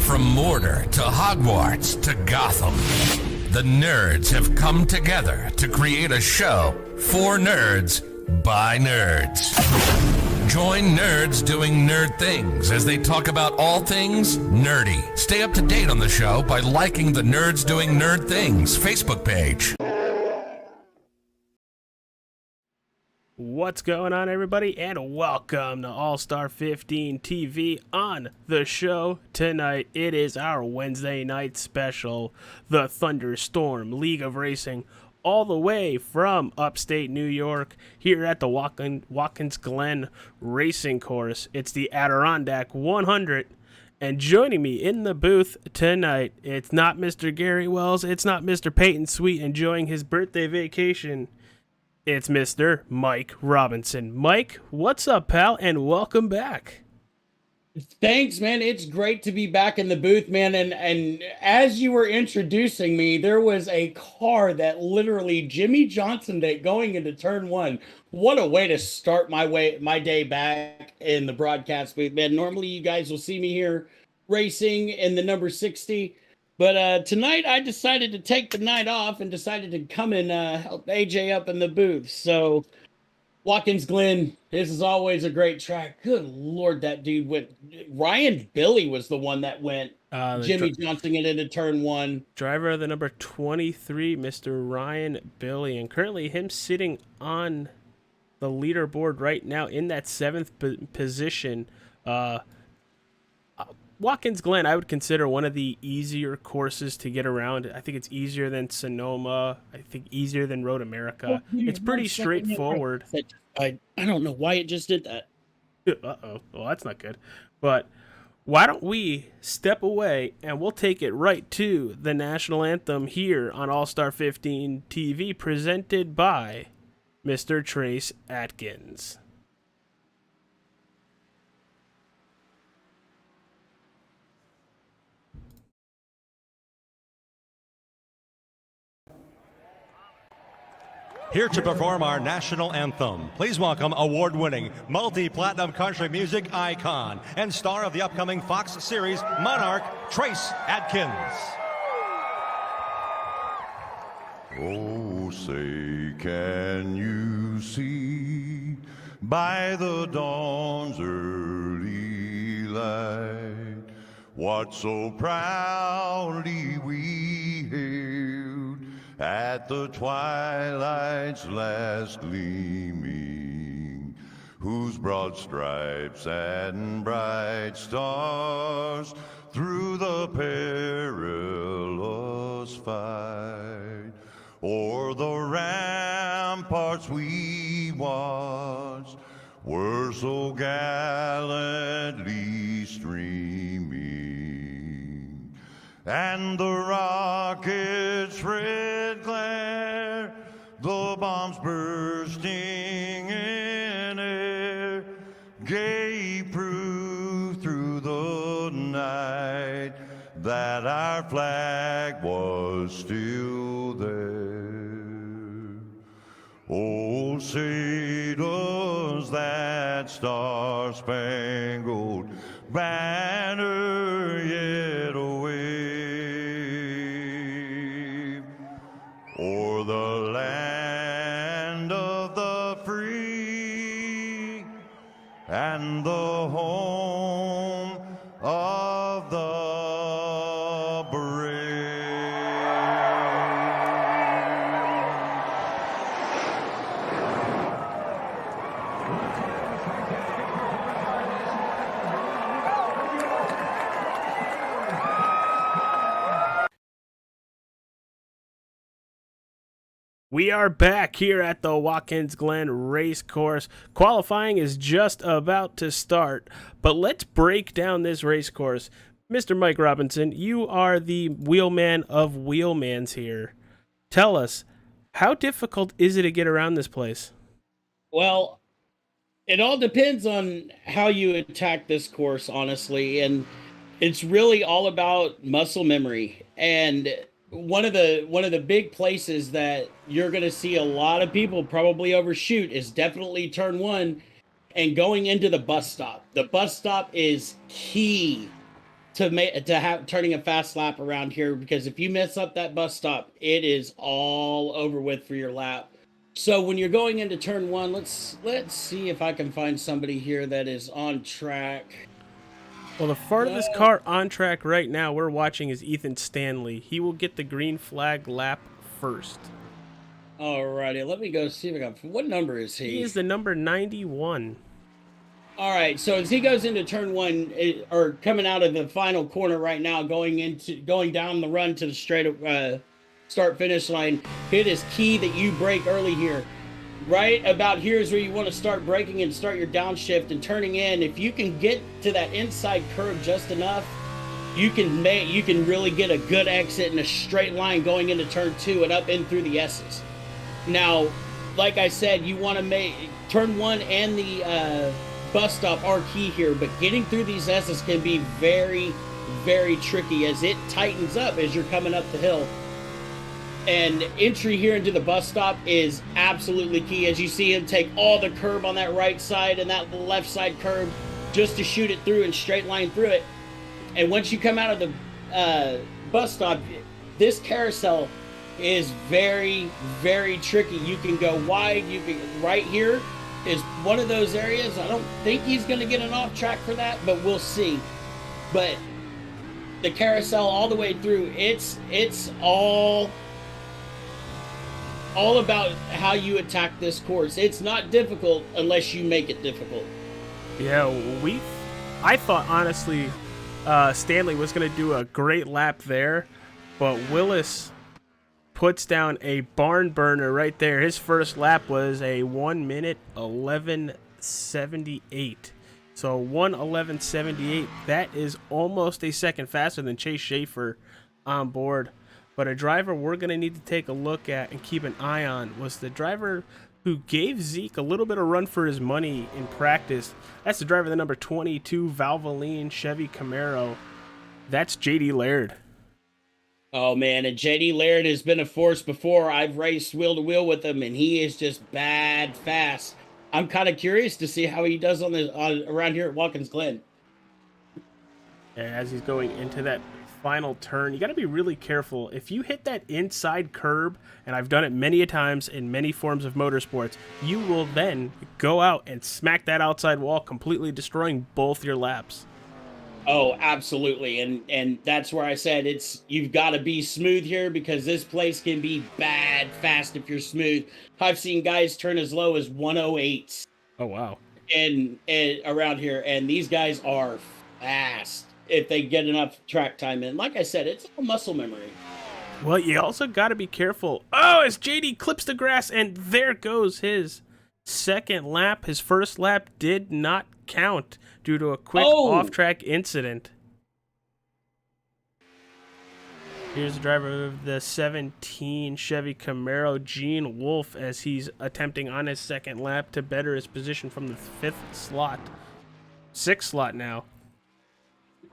From Mordor to Hogwarts to Gotham, the nerds have come together to create a show for nerds by nerds. Join nerds doing nerd things as they talk about all things nerdy. Stay up to date on the show by liking the Nerds Doing Nerd Things Facebook page. What's going on, everybody, and welcome to All-Star 15 TV. On the show tonight, it is our Wednesday night special, the Thunderstorm League of Racing, all the way from upstate New York, here at the Watkins Glen Racing Course. It's the Adirondack 100, and joining me in the booth tonight, it's not Mr. Gary Wells, it's not Mr. Peyton Sweet enjoying his birthday vacation. It's Mr. Mike Robinson. Mike, what's up, pal, and welcome back. Thanks, man. It's great to be back in the booth, man. And as you were introducing me, there was a car that literally Jimmy Johnson did going into turn one. What a way to start my day back in the broadcast booth, man. Normally, you guys will see me here racing in the number 60. But tonight I decided to take the night off and decided to come and help AJ up in the booth. So Watkins Glen, this is always a great track. Good Lord, that dude went. Ryan Billy was the one that went. Jimmy Johnson into turn one. Driver of the number 23, Mr. Ryan Billy. And currently him sitting on the leaderboard right now in that 7th position. Watkins Glen, I would consider one of the easier courses to get around. I think it's easier than Sonoma. I think easier than Road America. It's pretty straightforward. I don't know why it just did that. Uh-oh. Well, that's not good. But why don't we step away and we'll take it right to the national anthem here on All-Star 15 TV, presented by Mr. Trace Atkins. Here to perform our national anthem, please welcome award-winning, multi-platinum country music icon and star of the upcoming Fox series Monarch, Trace Atkins. Oh, say, can you see by the dawn's early light what so proudly we hailed at the twilight's last gleaming, whose broad stripes and bright stars through the perilous fight o'er the ramparts we watched were so gallantly streaming, and the rocket's red glare, the bombs bursting in air, gave proof through the night that our flag was still there. Oh, say does that star-spangled banner yet wave o'er the land of the free and the home of the brave. We are back here at the Watkins Glen Race Course. Qualifying is just about to start, but let's break down this race course. Mr. Mike Robinson, you are the wheelman of wheelmans here. Tell us, how difficult is it to get around this place? Well, it all depends on how you attack this course, honestly, and it's really all about muscle memory. And one of the big places that you're going to see a lot of people probably overshoot is definitely turn one and going into the bus stop. The bus stop is key to have turning a fast lap around here, because if you mess up that bus stop, it is all over with for your lap. So when you're going into turn one, let's see if I can find somebody here that is on track. Well, the farthest car on track right now we're watching is Ethan Stanley. He will get the green flag lap first. Alrighty, let me go see if I got. What number is he? He is the number 91. All right, so as he goes into turn one, or coming out of the final corner right now, going down the run to the straight start finish line, it is key that you brake early here. Right about here is where you want to start braking and start your downshift and turning in. If you can get to that inside curve just enough, you can really get a good exit in a straight line going into turn two and up in through the S's. Now, like I said, you want to make turn one and the bus stop are key here, but getting through these S's can be very, very tricky as it tightens up as you're coming up the hill. And entry here into the bus stop is absolutely key, as you see him take all the curb on that right side and that left side curb just to shoot it through and straight line through it. And once you come out of the bus stop, this carousel is very, very tricky. You can go wide. You can right here is one of those areas. I don't think he's going to get an off track for that, but we'll see. But the carousel all the way through, it's all about how you attack this course. It's not difficult unless you make it difficult. Yeah, I thought honestly Stanley was going to do a great lap there, but Willis puts down a barn burner right there. His first lap was a 1 minute 11:78. So 1:11:78. That is almost a second faster than Chase Schaefer on board. But a driver we're going to need to take a look at and keep an eye on was the driver who gave Zeke a little bit of run for his money in practice. That's the driver, the number 22 Valvoline Chevy Camaro. That's JD Laird. Oh, man, and JD Laird has been a force before. I've raced wheel to wheel with him, and he is just bad fast. I'm kind of curious to see how he does on around here at Watkins Glen. As he's going into that final turn, you got to be really careful. If you hit that inside curb, and I've done it many a times in many forms of motorsports, you will then go out and smack that outside wall, completely destroying both your laps. Oh, absolutely. And that's where I said you've got to be smooth here, because this place can be bad fast if you're smooth. I've seen guys turn as low as 108. Oh, wow. And around here, and these guys are fast if they get enough track time in. Like I said, it's all muscle memory. Well, you also got to be careful. Oh, as JD clips the grass, and there goes his second lap. His first lap did not count due to a quick off-track incident. Here's the driver of the 17 Chevy Camaro, Gene Wolfe, as he's attempting on his second lap to better his position from the sixth slot now.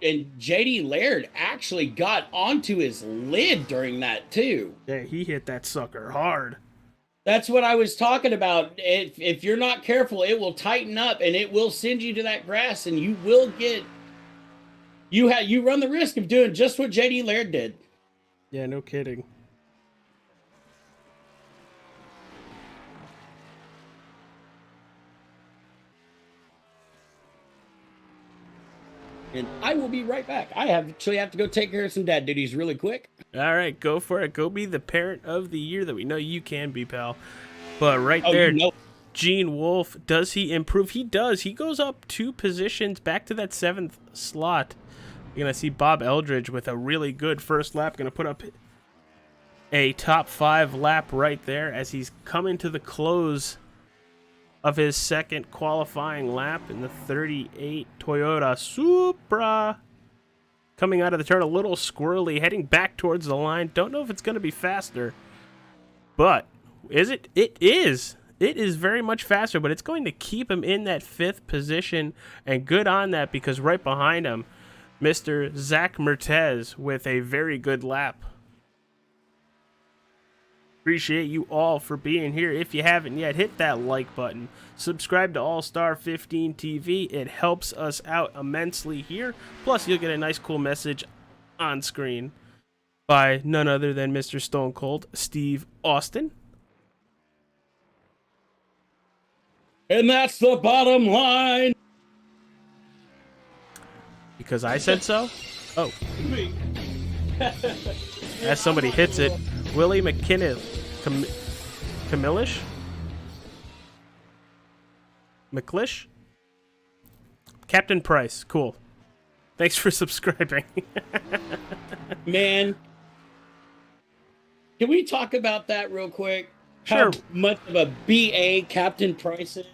And JD Laird actually got onto his lid during that too. Yeah, he hit that sucker hard. That's what I was talking about. If you're not careful, it will tighten up and it will send you to that grass, and you will get you run the risk of doing just what JD Laird did. Yeah, no kidding. And I will be right back. I actually have to go take care of some dad duties really quick. All right, go for it. Go be the parent of the year that we know you can be, pal. But right there, Gene Wolfe, does he improve? He does. He goes up 2 positions back to that 7th slot. You're going to see Bob Eldridge with a really good first lap. Going to put up a top 5 lap right there as he's coming to the close of his second qualifying lap in the 38 Toyota Supra. Coming out of the turn a little squirrely, heading back towards the line. Don't know if it's going to be faster, but is it? It is. It is very much faster, but it's going to keep him in that 5th position, and good on that, because right behind him, Mr. Zach Mertez with a very good lap. Appreciate you all for being here. If you haven't yet, hit that like button. Subscribe to All Star 15 TV. It helps us out immensely here. Plus, you'll get a nice, cool message on screen by none other than Mr. Stone Cold Steve Austin. And that's the bottom line. Because I said so? Oh. As somebody hits it, Willie McKinnon. Camillish? McClish? Captain Price. Cool. Thanks for subscribing. Man, can we talk about that real quick? Sure. How much of a BA Captain Price is?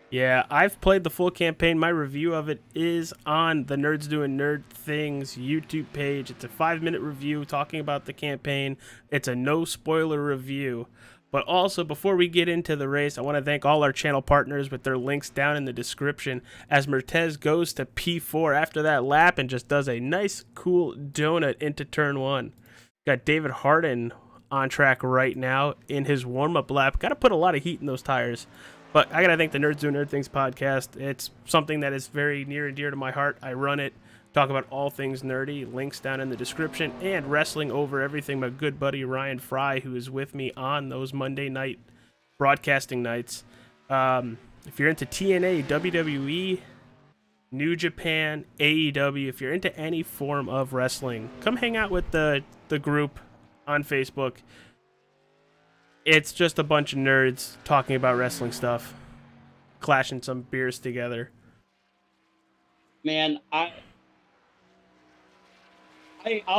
Yeah, I've played the full campaign. My review of it is on the Nerds Doing Nerd Things YouTube page. It's a 5-minute review talking about the campaign. It's a no spoiler review. But also, before we get into the race, I want to thank all our channel partners with their links down in the description as Mertez goes to P4 after that lap and just does a nice, cool donut into turn 1. Got David Harden on track right now in his warm-up lap. Got to put a lot of heat in those tires. But I got to thank the Nerds Doing Nerd Things podcast. It's something that is very near and dear to my heart. I run it, talk about all things nerdy, links down in the description, and wrestling over everything. My good buddy Ryan Fry, who is with me on those Monday night broadcasting nights. If you're into TNA, WWE, New Japan, AEW, if you're into any form of wrestling, come hang out with the group on Facebook. It's just a bunch of nerds talking about wrestling stuff, clashing some beers together. Man, I'll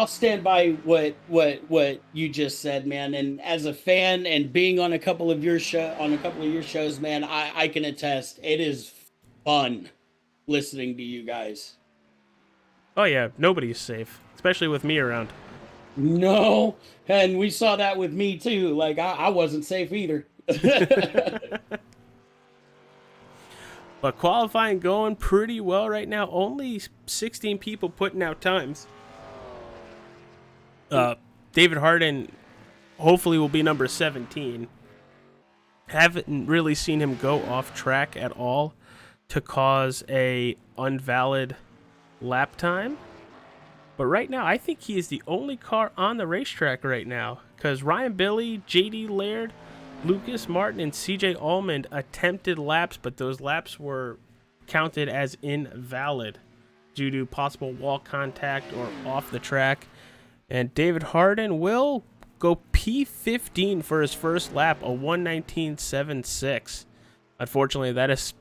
stand by what you just said, man. And as a fan and being on a couple of your shows, man, I can attest it is fun listening to you guys. Oh yeah, nobody's safe, especially with me around. No, and we saw that with me too. Like I wasn't safe either. But qualifying going pretty well right now. Only 16 people putting out times. David Harden hopefully will be number 17. Haven't really seen him go off track at all to cause a invalid lap time. But right now, I think he is the only car on the racetrack right now. Because Ryan Billy, JD Laird, Lucas Martin, and CJ Allman attempted laps, but those laps were counted as invalid due to possible wall contact or off the track. And David Harden will go P15 for his first lap, a 1:19.76. Unfortunately, that is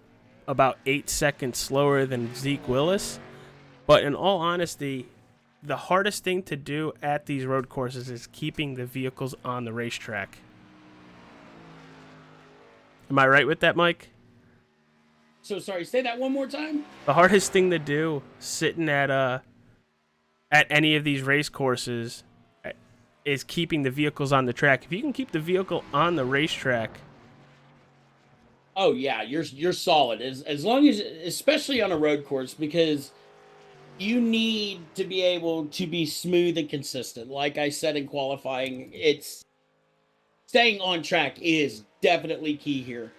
about 8 seconds slower than Zeke Willis. But in all honesty, the hardest thing to do at these road courses is keeping the vehicles on the racetrack. Am I right with that, Mike? So sorry, say that one more time. The hardest thing to do sitting at any of these race courses is keeping the vehicles on the track. If you can keep the vehicle on the racetrack. Oh yeah, you're solid as long as, especially on a road course, because you need to be able to be smooth and consistent. Like I said in qualifying, it's staying on track is definitely key here.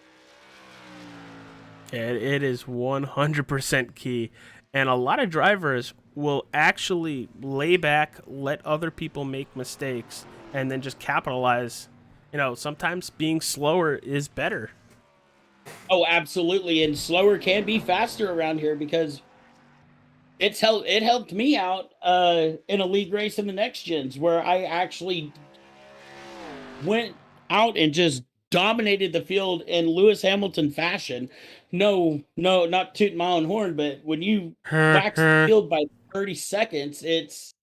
It is 100% key. And a lot of drivers will actually lay back, let other people make mistakes, and then just capitalize. You know, sometimes being slower is better. Oh, absolutely. And slower can be faster around here because it helped me out in a league race in the next gens where I actually went out and just dominated the field in Lewis Hamilton fashion. No, not tooting my own horn, but when you wax the field by 30 seconds, it's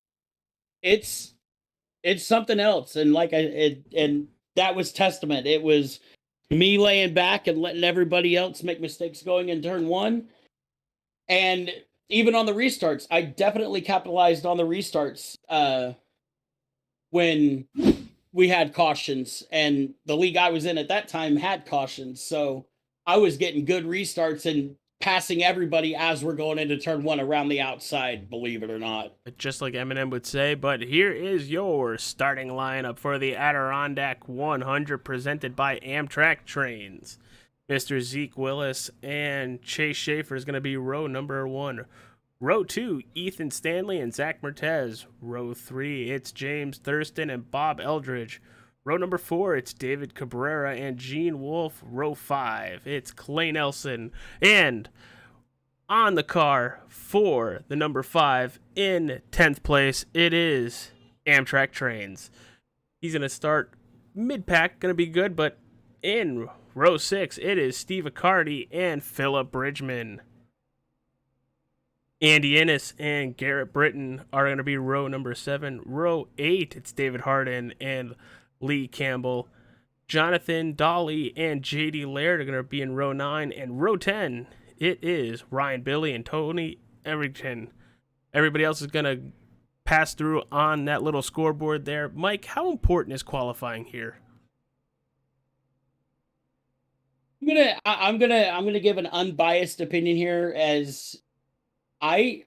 something else. And and that was testament. It was me laying back and letting everybody else make mistakes going in turn 1. And even on the restarts, I definitely capitalized on the restarts when we had cautions, and the league I was in at that time had cautions. So I was getting good restarts and passing everybody as we're going into turn one around the outside, believe it or not. Just like Eminem would say, but here is your starting lineup for the Adirondack 100 presented by Amtrak Trains. Mr. Zeke Willis and Chase Schaefer is going to be row number 1. Row 2, Ethan Stanley and Zach Mertez. Row 3, it's James Thurston and Bob Eldridge. Row number 4, it's David Cabrera and Gene Wolfe. Row 5, it's Clay Nelson. And on the car for the number 5 in 10th place, it is Amtrak Trains. He's going to start mid-pack, going to be good, but in row 6, it is Steve Accardi and Philip Bridgman. Andy Innes and Garrett Britton are going to be row number 7. Row 8, it's David Harden and Lee Campbell. Jonathan Dolly and JD Laird are going to be in row 9. And row 10, it is Ryan Billy and Tony Everington. Everybody else is going to pass through on that little scoreboard there. Mike, how important is qualifying here? I'm gonna give an unbiased opinion here, as I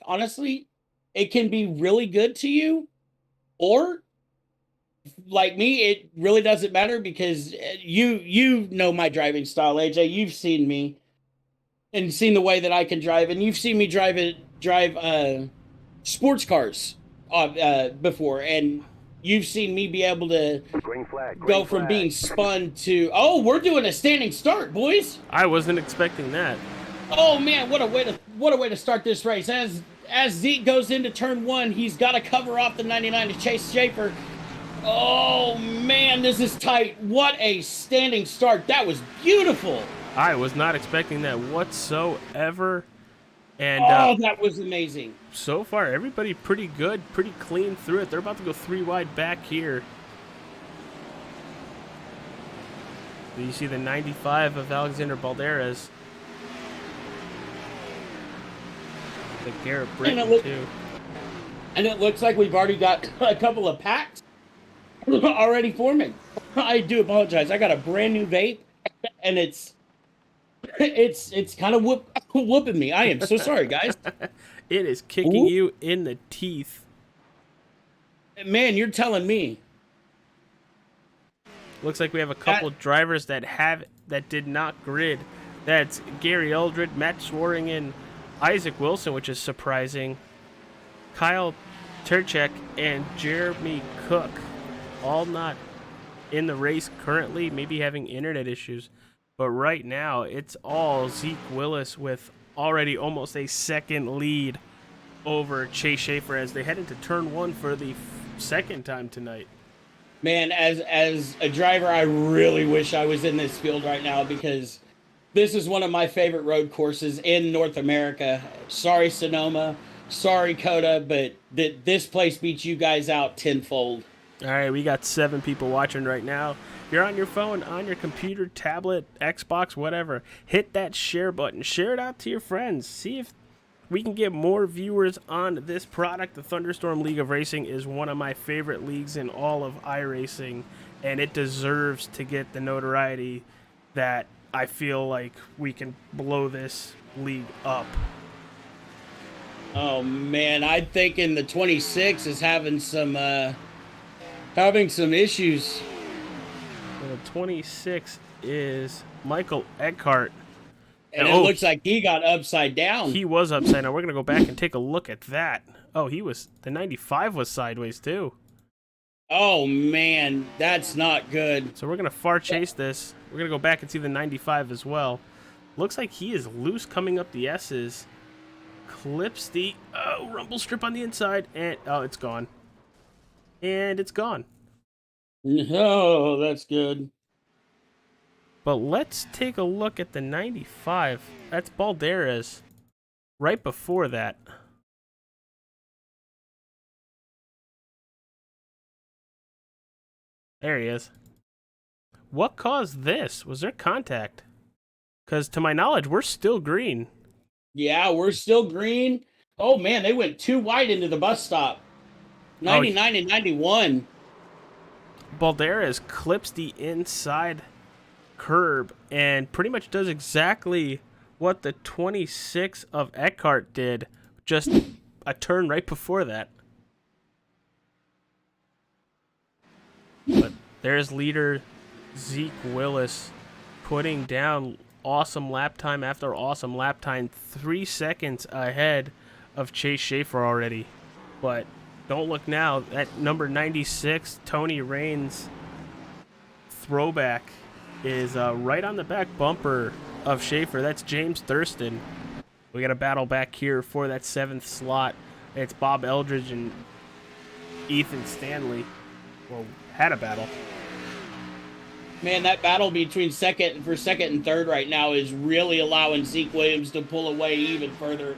honestly, it can be really good to you, or like me, it really doesn't matter, because you know my driving style, AJ. You've seen me and seen the way that I can drive, and you've seen me drive sports cars before, and you've seen me be able to go from being spun to, oh, we're doing a standing start, boys. I wasn't expecting that. Oh man, what a way to start this race. As Zeke goes into turn 1, he's got to cover off the 99 to Chase Schaefer. Oh man, this is tight. What a standing start. That was beautiful. I was not expecting that whatsoever. And that was amazing. So far, everybody pretty good, pretty clean through it. They're about to go 3 wide back here. You see the 95 of Alexander Balderas. The Garrett Britton, too. And it looks like we've already got a couple of packs already forming. I do apologize. I got a brand new vape, and it's kind of whooping me. I am so sorry, guys. It is kicking you in the teeth. Man, you're telling me. Looks like we have a couple drivers that did not grid. That's Gary Eldred, Matt Swaringen, Isaac Wilson, which is surprising, Kyle Turchek, and Jeremy Cook, all not in the race currently, maybe having internet issues. But right now, it's all Zeke Willis with already almost a second lead over Chase Schaefer as they head into turn 1 for the second time tonight. Man, as a driver, I really wish I was in this field right now, because this is one of my favorite road courses in North America. Sorry, Sonoma. Sorry, Coda, but this place beats you guys out tenfold. All right, we got 7 people watching right now. If you're on your phone, on your computer, tablet, Xbox, whatever, hit that share button. Share it out to your friends. See if we can get more viewers on this product. The Thunderstorm League of Racing is one of my favorite leagues in all of iRacing, and it deserves to get the notoriety that I feel like we can blow this league up. Oh man, I'm thinking the 26 is having some issues. The 26 is Michael Eckhart. And it looks like he got upside down. He was upside down. We're going to go back and take a look at that. Oh, the 95 was sideways too. Oh man, that's not good. So we're going to far chase this. We're going to go back and see the 95 as well. Looks like he is loose coming up the S's. Clips the rumble strip on the inside, and it's gone. And it's gone. Oh, that's good. But let's take a look at the 95. That's Balderas. Right before that. There he is. What caused this? Was there contact? Because to my knowledge, we're still green. Yeah, we're still green. Oh man, they went 2 wide into the bus stop. 99 and 91. Balderas clips the inside curb and pretty much does exactly what the 26 of Eckhart did just a turn right before that. But there's leader Zeke Willis putting down awesome lap time after awesome lap time, 3 seconds ahead of Chase Schaefer already. But don't look now, at number 96, Tony Raines throwback is right on the back bumper of Schaefer. That's James Thurston. We got a battle back here for that 7th slot. It's Bob Eldridge and Ethan Stanley. Well, had a battle. Man, that battle between second and third right now is really allowing Zeke Williams to pull away even further.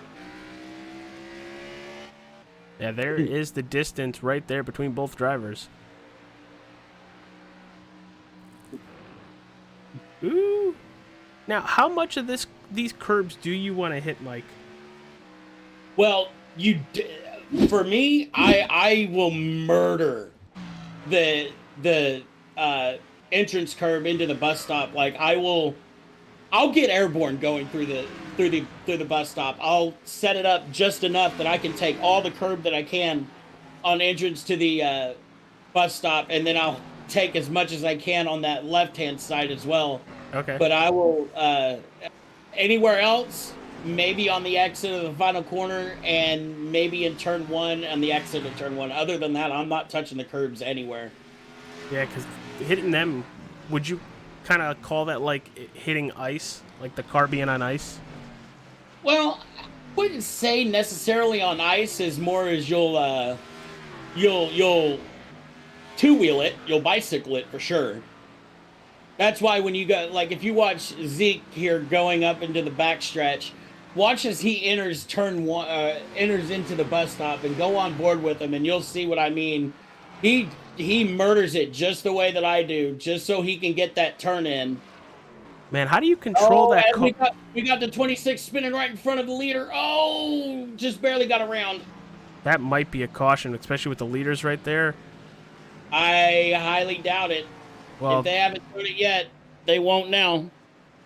Yeah, there is the distance right there between both drivers. Ooh. Now, how much of these curbs do you want to hit, Mike? Well, for me, I will murder the entrance curb into the bus stop. Like I'll get airborne going through the bus stop. I'll set it up just enough that I can take all the curb that I can on entrance to the bus stop, and then I'll take as much as I can on that left-hand side as well. Okay. But I will anywhere else, maybe on the exit of the final corner, and maybe in turn 1 on the exit of turn 1. Other than that, I'm not touching the curbs anywhere. Yeah, because hitting them, would you kind of call that like hitting ice, like the car being on ice? Well, I wouldn't say necessarily on ice, as more as you'll two-wheel it, you'll bicycle it for sure. That's why when you got, like, if you watch Zeke here going up into the backstretch, watch as he enters turn 1, enters into the bus stop, and go on board with him, and you'll see what I mean. He murders it just the way that I do, just so he can get that turn in. Man, how do you control that? And we got the 26 spinning right in front of the leader. Oh, just barely got around. That might be a caution, especially with the leaders right there. I highly doubt it. Well, if they haven't done it yet, they won't now.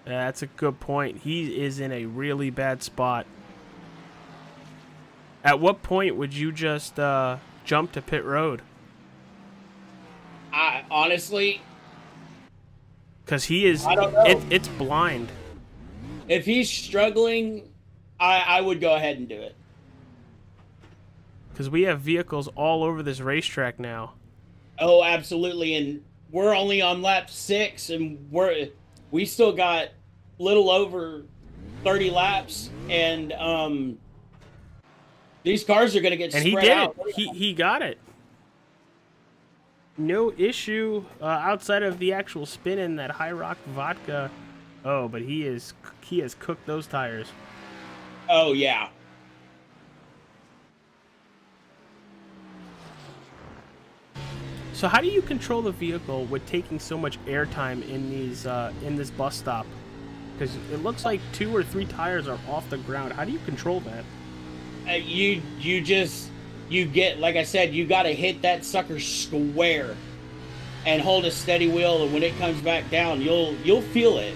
Yeah, that's a good point. He is in a really bad spot. At what point would you just jump to pit road? Honestly, because he is. I don't know. It's blind. If he's struggling, I would go ahead and do it. Because we have vehicles all over this racetrack now. Oh, absolutely, and we're only on lap 6, and we still got little over 30 laps, and these cars are going to get spread out. And he did it. He got it. No issue outside of the actual spin in that High Rock vodka. Oh, but he has cooked those tires. Oh yeah. So how do you control the vehicle with taking so much airtime in this bus stop? Because it looks like 2 or 3 tires are off the ground. How do you control that? You get, like I said, you got to hit that sucker square and hold a steady wheel, and when it comes back down, you'll feel it.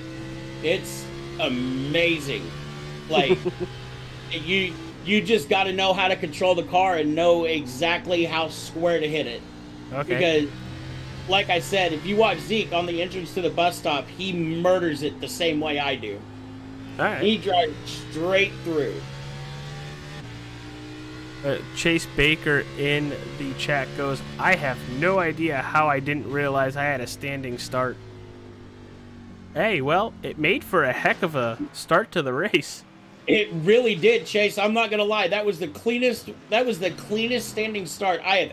It's amazing. Like you just got to know how to control the car and know exactly how square to hit it. Okay. Because, like I said, if you watch Zeke on the entrance to the bus stop, he murders it the same way I do. All right. He drives straight through. Chase Baker in the chat goes, I have no idea how I didn't realize I had a standing start. Hey, well, it made for a heck of a start to the race. It really did, Chase. I'm not gonna lie. That was the cleanest standing start I have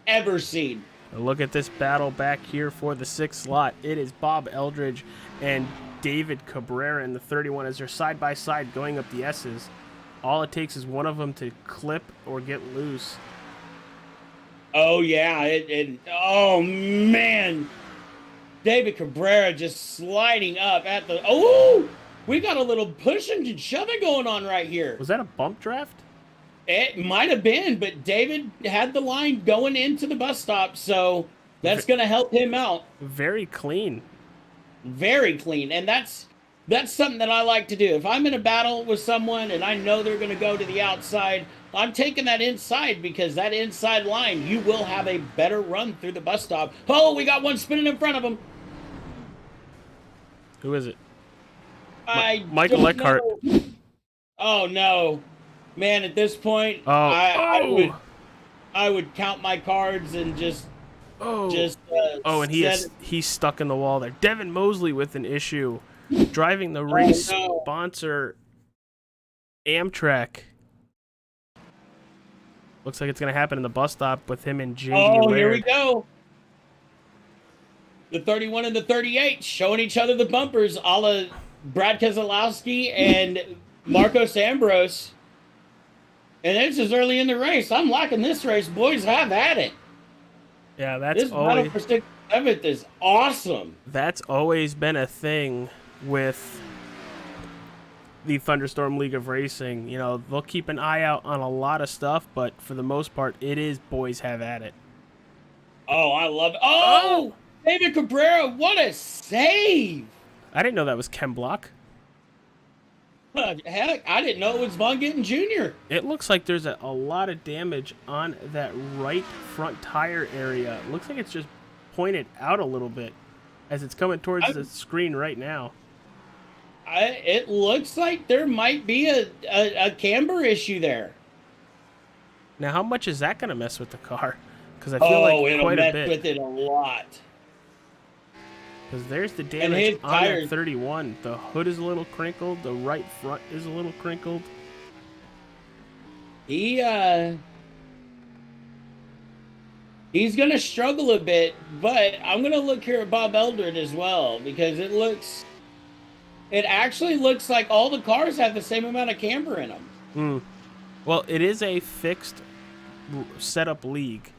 ever seen. Look at this battle back here for the 6th slot. It is Bob Eldridge and David Cabrera in the 31 as they're side by side going up the S's. All it takes is one of them to clip or get loose. Oh yeah, oh man, David Cabrera just sliding up at the. Oh, we got a little pushing and shoving going on right here. Was that a bump draft? It might have been, but David had the line going into the bus stop, so that's going to help him out. Very clean. Very clean, and that's That's something that I like to do. If I'm in a battle with someone and I know they're going to go to the outside, I'm taking that inside because that inside line, you will have a better run through the bus stop. Oh, we got one spinning in front of him. Who is it? Michael Eckhart. Oh no, man! At this point, Oh, I would count my cards and just. And he's stuck in the wall there. Devin Mosley with an issue, driving the race sponsor Amtrak. Looks like it's gonna happen in the bus stop with him and JD Laird. Here we go. The 31 and the 38 showing each other the bumpers, a la Brad Keselowski and Marcos Ambrose. And this is early in the race. I'm liking this race. Boys, have at it. Yeah, that's this battle for 6th, 7th is awesome. That's always been a thing with the Thunderstorm League of Racing. You know, they'll keep an eye out on a lot of stuff, but for the most part, it is boys have at it. Oh, I love it. Oh! David Cabrera, what a save! I didn't know that was Ken Block. Heck, I didn't know it was Von Gittin Jr. It looks like there's a lot of damage on that right front tire area. It looks like it's just pointed out a little bit as it's coming towards the screen right now. It looks like there might be a camber issue there. Now, how much is that going to mess with the car? Because I feel like quite a bit. It'll mess with it a lot. Because there's the damage on that 31. The hood is a little crinkled. The right front is a little crinkled. He's going to struggle a bit, but I'm going to look here at Bob Eldred as well, because it actually looks like all the cars have the same amount of camber in them. Well, it is a fixed setup league.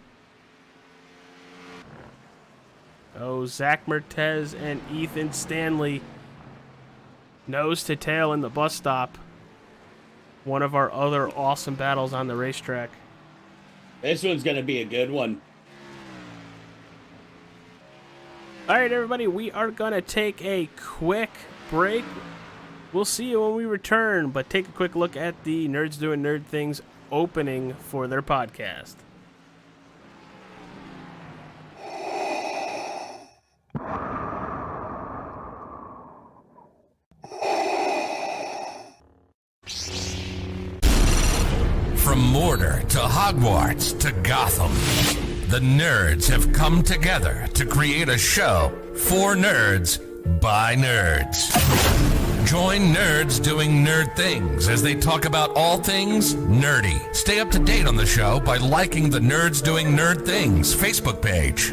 Oh, Zach Mertez and Ethan Stanley nose to tail in the bus stop. One of our other awesome battles on the racetrack. This one's going to be a good one. All right, everybody, we are going to take a quick break. We'll see you when we return, but take a quick look at the Nerds Doing Nerd Things opening for their podcast. From Mordor to Hogwarts to Gotham, the nerds have come together to create a show for nerds by nerds. Join Nerds Doing Nerd Things as they talk about all things nerdy. Stay up to date on the show by liking the Nerds Doing Nerd Things Facebook page.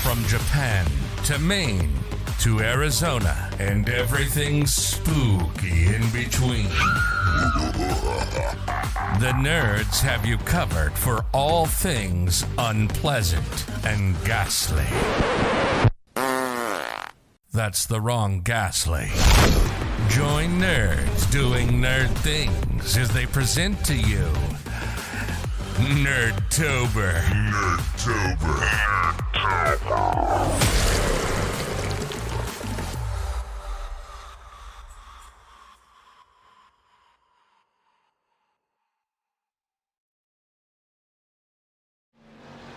From Japan to Maine to Arizona and everything spooky in between. The nerds have you covered for all things unpleasant and ghastly. That's the wrong ghastly. Join Nerds Doing Nerd Things as they present to you Nerdtober.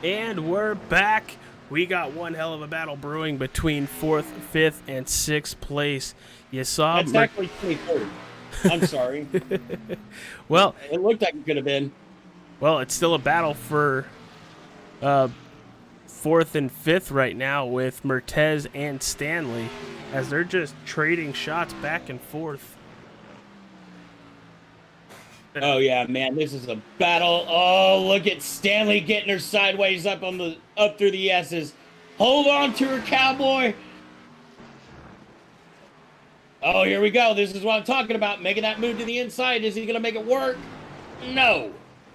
And we're back. We got one hell of a battle brewing between 4th, 5th, and 6th place. You saw... That's actually 23rd. I'm sorry. Well... It looked like it could have been. Well, it's still a battle for 4th and 5th right now with Mertez and Stanley as they're just trading shots back and forth. Oh yeah, man, this is a battle. Oh, look at Stanley getting her sideways up through the S's. Hold on to her, cowboy. Oh, here we go. This is what I'm talking about. Making that move to the inside. Is he going to make it work? No.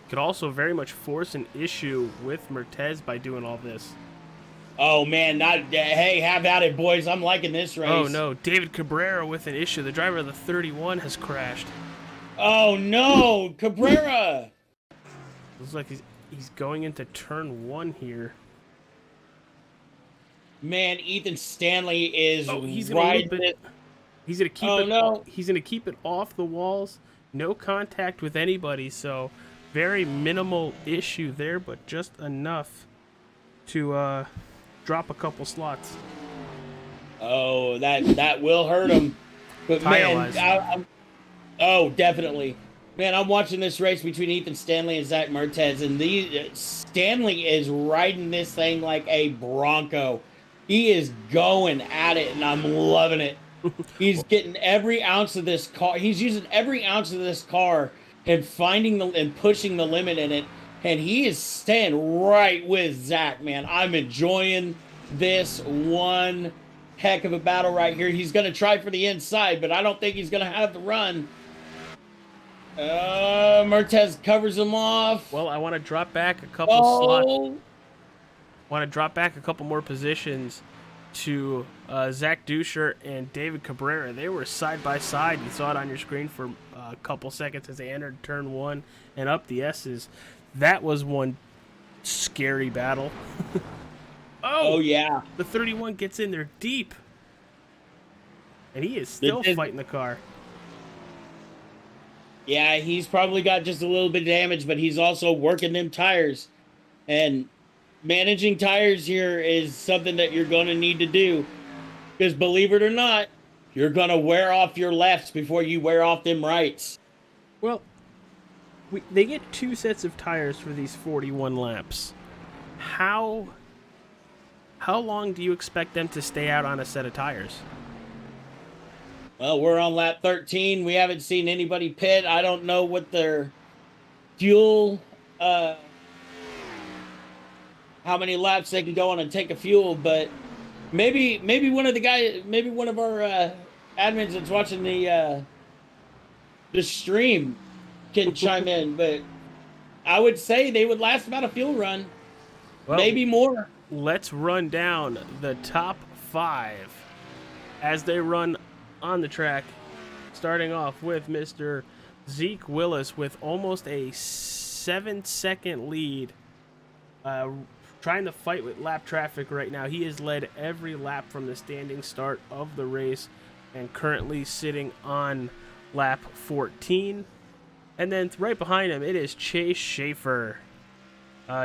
Could also very much force an issue with Mertez by doing all this. Oh man, hey, have at it, boys. I'm liking this race. Oh no, David Cabrera with an issue. The driver of the 31 has crashed. Oh no, Cabrera! Looks like he's he's going into turn 1 here. Man, Ethan Stanley is He's gonna right. He's gonna keep it. No. He's gonna keep it off the walls. No contact with anybody. So very minimal issue there, but just enough to drop a couple slots. Oh, that will hurt him. But Tire-wise. oh, definitely. Man, I'm watching this race between Ethan Stanley and Zach Mertez, and Stanley is riding this thing like a Bronco. He is going at it, and I'm loving it. He's getting every ounce of this car. He's using every ounce of this car and and pushing the limit in it. And he is staying right with Zach, man. I'm enjoying this one heck of a battle right here. He's going to try for the inside, but I don't think he's going to have the run. Mertez covers him off. Well, I want to drop back a couple slots. Want to drop back a couple more positions to Zach Duscher and David Cabrera. They were side by side. You saw it on your screen for a couple seconds as they entered turn 1 and up the S's. That was one scary battle. Oh, yeah. The 31 gets in there deep. And he is still fighting the car. Yeah, he's probably got just a little bit of damage, but he's also working them tires. And managing tires here is something that you're going to need to do. Because believe it or not, you're going to wear off your lefts before you wear off them rights. Well, they get 2 sets of tires for these 41 laps. How long do you expect them to stay out on a set of tires? Well, we're on lap 13. We haven't seen anybody pit. I don't know what their fuel, how many laps they can go on and take a fuel, but maybe one of the guys, maybe one of our admins that's watching the stream can chime in, but I would say they would last about a fuel run, maybe more. Let's run down the top 5 as they run on the track, starting off with Mr. Zeke Willis with almost a 7-second lead, trying to fight with lap traffic right now. He has led every lap from the standing start of the race and currently sitting on lap 14. And then right behind him, it is Chase Schaefer.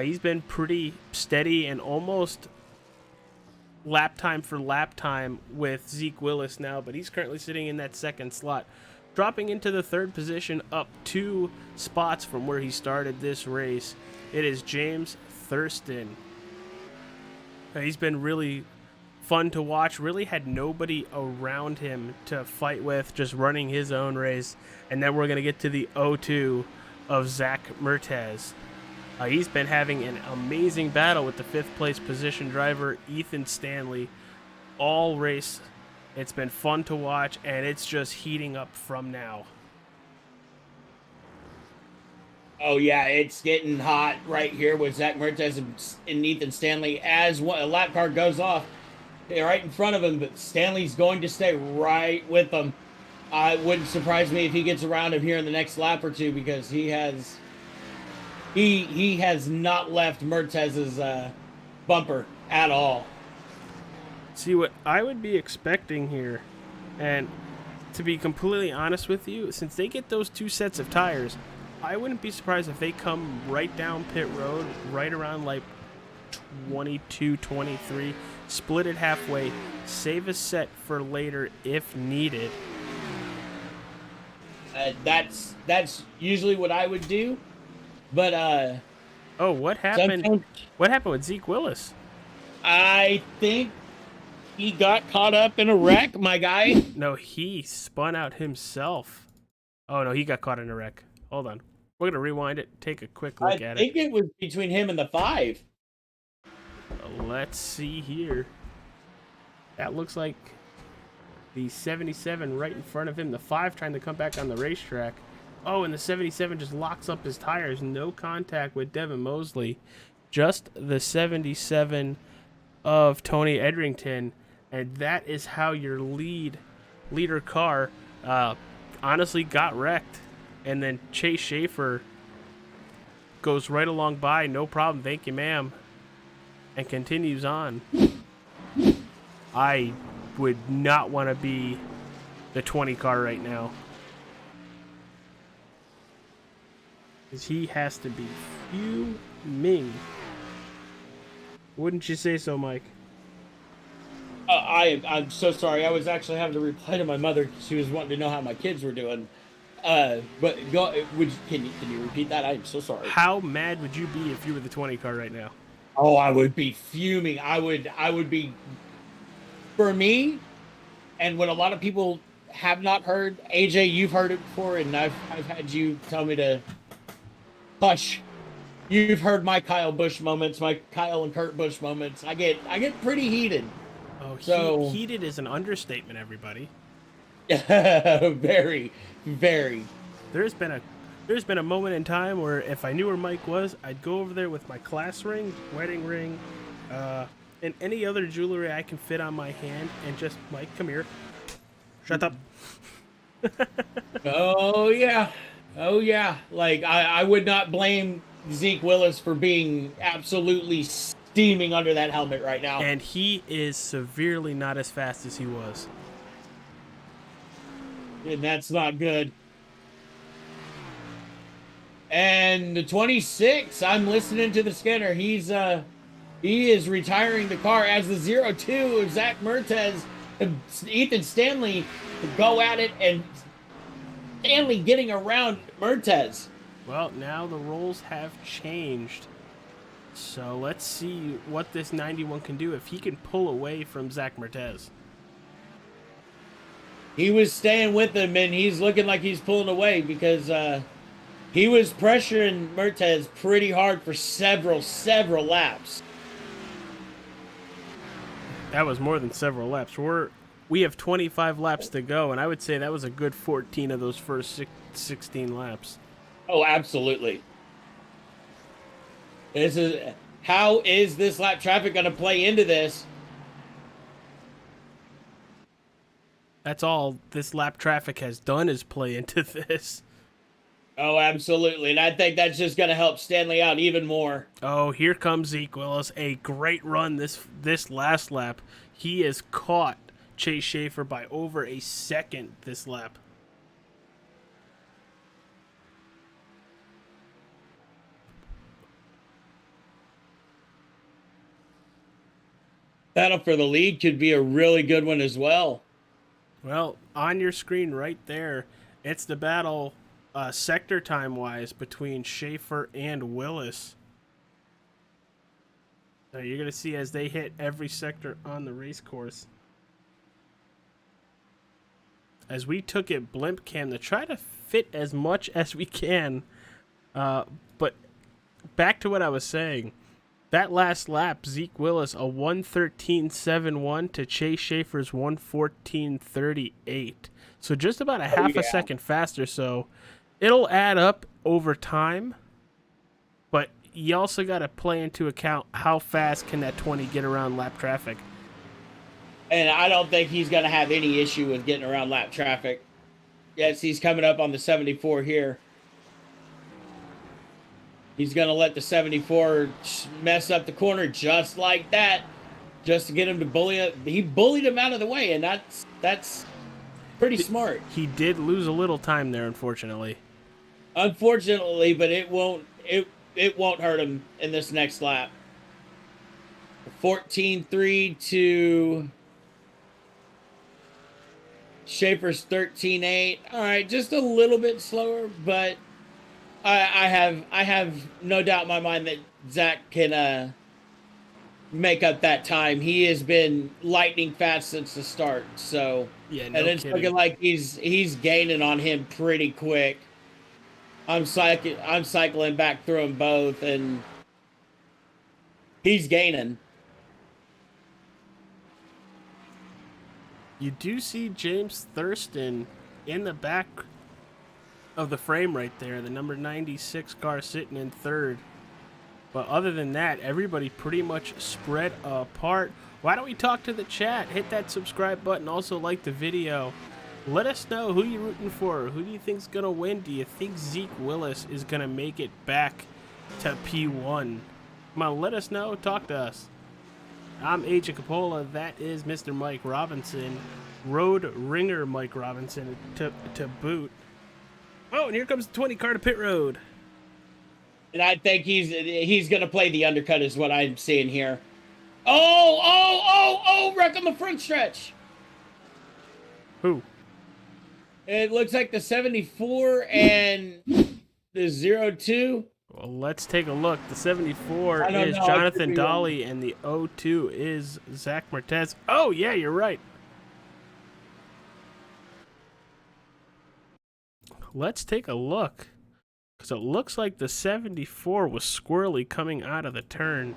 He's been pretty steady and almost lap time for lap time with Zeke Willis now, but he's currently sitting in that second slot, dropping into the 3rd position, up 2 spots from where he started this race. It is James Thurston. He's been really fun to watch, really had nobody around him to fight with, just running his own race. And then we're going to get to the 0-2 of Zach Mertez. He's been having an amazing battle with the 5th place position driver, Ethan Stanley, all race. It's been fun to watch, and it's just heating up from now. Oh, yeah, it's getting hot right here with Zach Mertez and Ethan Stanley as a lap car goes off. They're right in front of him, but Stanley's going to stay right with them. It wouldn't surprise me if he gets around him here in the next lap or two, because he has not left Mertez's bumper at all. See, what I would be expecting here, and to be completely honest with you, since they get those 2 sets of tires, I wouldn't be surprised if they come right down pit road, right around like 22, 23, split it halfway, save a set for later if needed. That's usually what I would do. But what happened? What happened with Zeke Willis? I think he got caught up in a wreck, my guy. No, he spun out himself. Oh no, he got caught in a wreck. Hold on, we're gonna rewind it, take a quick look at it. I think it was between him and the 5. Let's see here. That looks like the 77 right in front of him. The 5 trying to come back on the racetrack. Oh, and the 77 just locks up his tires. No contact with Devin Mosley. Just the 77 of Tony Edrington. And that is how your leader car honestly got wrecked. And then Chase Schaefer goes right along by, no problem, thank you, ma'am, and continues on. I would not want to be the 20 car right now. Because he has to be fuming. Wouldn't you say so, Mike? I'm so sorry. I was actually having to reply to my mother. She was wanting to know how my kids were doing. But can you repeat that? I'm so sorry. How mad would you be if you were the 20 car right now? Oh, I would be fuming. I would be, for me, and what a lot of people have not heard. AJ, you've heard it before, and I've had you tell me to hush. You've heard my Kyle Busch moments, my Kyle and Kurt Busch moments. I get pretty heated. Oh, So heated is an understatement, everybody. very, very. There's been a moment in time where if I knew where Mike was, I'd go over there with my class ring, wedding ring, and any other jewelry I can fit on my hand, and just, Mike, come here. Shut up. Oh yeah. Like I would not blame Zeke Willis for being absolutely steaming under that helmet right now. And he is severely not as fast as he was. And that's not good. And the 26, I'm listening to the scanner. He is retiring the car as the 02 of Zach Mertez and Ethan Stanley go at it, and Stanley getting around Mertez. Well, now the roles have changed. So let's see what this 91 can do if he can pull away from Zach Mertez. He was staying with him, and he's looking like he's pulling away because he was pressuring Mertez pretty hard for several laps. That was more than several laps. We have 25 laps to go, and I would say that was a good 14 of those first 16 laps. Oh, absolutely. How is this lap traffic going to play into this? That's all this lap traffic has done is play into this. Oh, absolutely. And I think that's just going to help Stanley out even more. Oh, here comes Zeke Willis. A great run this last lap. He has caught Chase Schaefer by over a second this lap. Battle for the lead could be a really good one as well. Well, on your screen right there, it's the battle sector time-wise between Schaefer and Willis. So you're going to see as they hit every sector on the race course. As we took it blimp cam to try to fit as much as we can. But back to what I was saying. That last lap, Zeke Willis, a 1:13.71 to Chase Schaefer's 1:14.38. So just about a half a second faster. So it'll add up over time. But you also got to play into account how fast can that 20 get around lap traffic. And I don't think he's going to have any issue with getting around lap traffic. Yes, he's coming up on the 74 here. He's going to let the 74 mess up the corner just like that, just to get him to bully it. He bullied him out of the way, and that's pretty smart. He did lose a little time there, unfortunately. Unfortunately, but it won't hurt him in this next lap. 14.3 to Schaefer's 13.8. All right, just a little bit slower, but I have no doubt in my mind that Zach can make up that time. He has been lightning fast since the start. So yeah, no and it's kidding. looking like he's gaining on him pretty quick. I'm cycling back through them both, and he's gaining. You do see James Thurston in the back of the frame right there, the number 96 car sitting in third. But other than that, everybody pretty much spread apart. Why don't we talk to the chat? Hit that subscribe button. Also like the video. Let us know who you're rooting for. Who do you think's going to win? Do you think Zeke Willis is going to make it back to P1. Come on, let us know. Talk to us. I'm Agent Capola. That is Mr. Mike Robinson. Road Ringer Mike Robinson to boot. Oh, and here comes the 20 car to pit road. And I think he's going to play the undercut is what I'm seeing here. Oh, wreck on the front stretch. Who? It looks like the 74 and the 02. Well, let's take a look. The 74 I don't is know. Jonathan Dolly, and the 02 is Zach Mertez. Oh, yeah, you're right. Let's take a look. Because it looks like the 74 was squirrely coming out of the turn.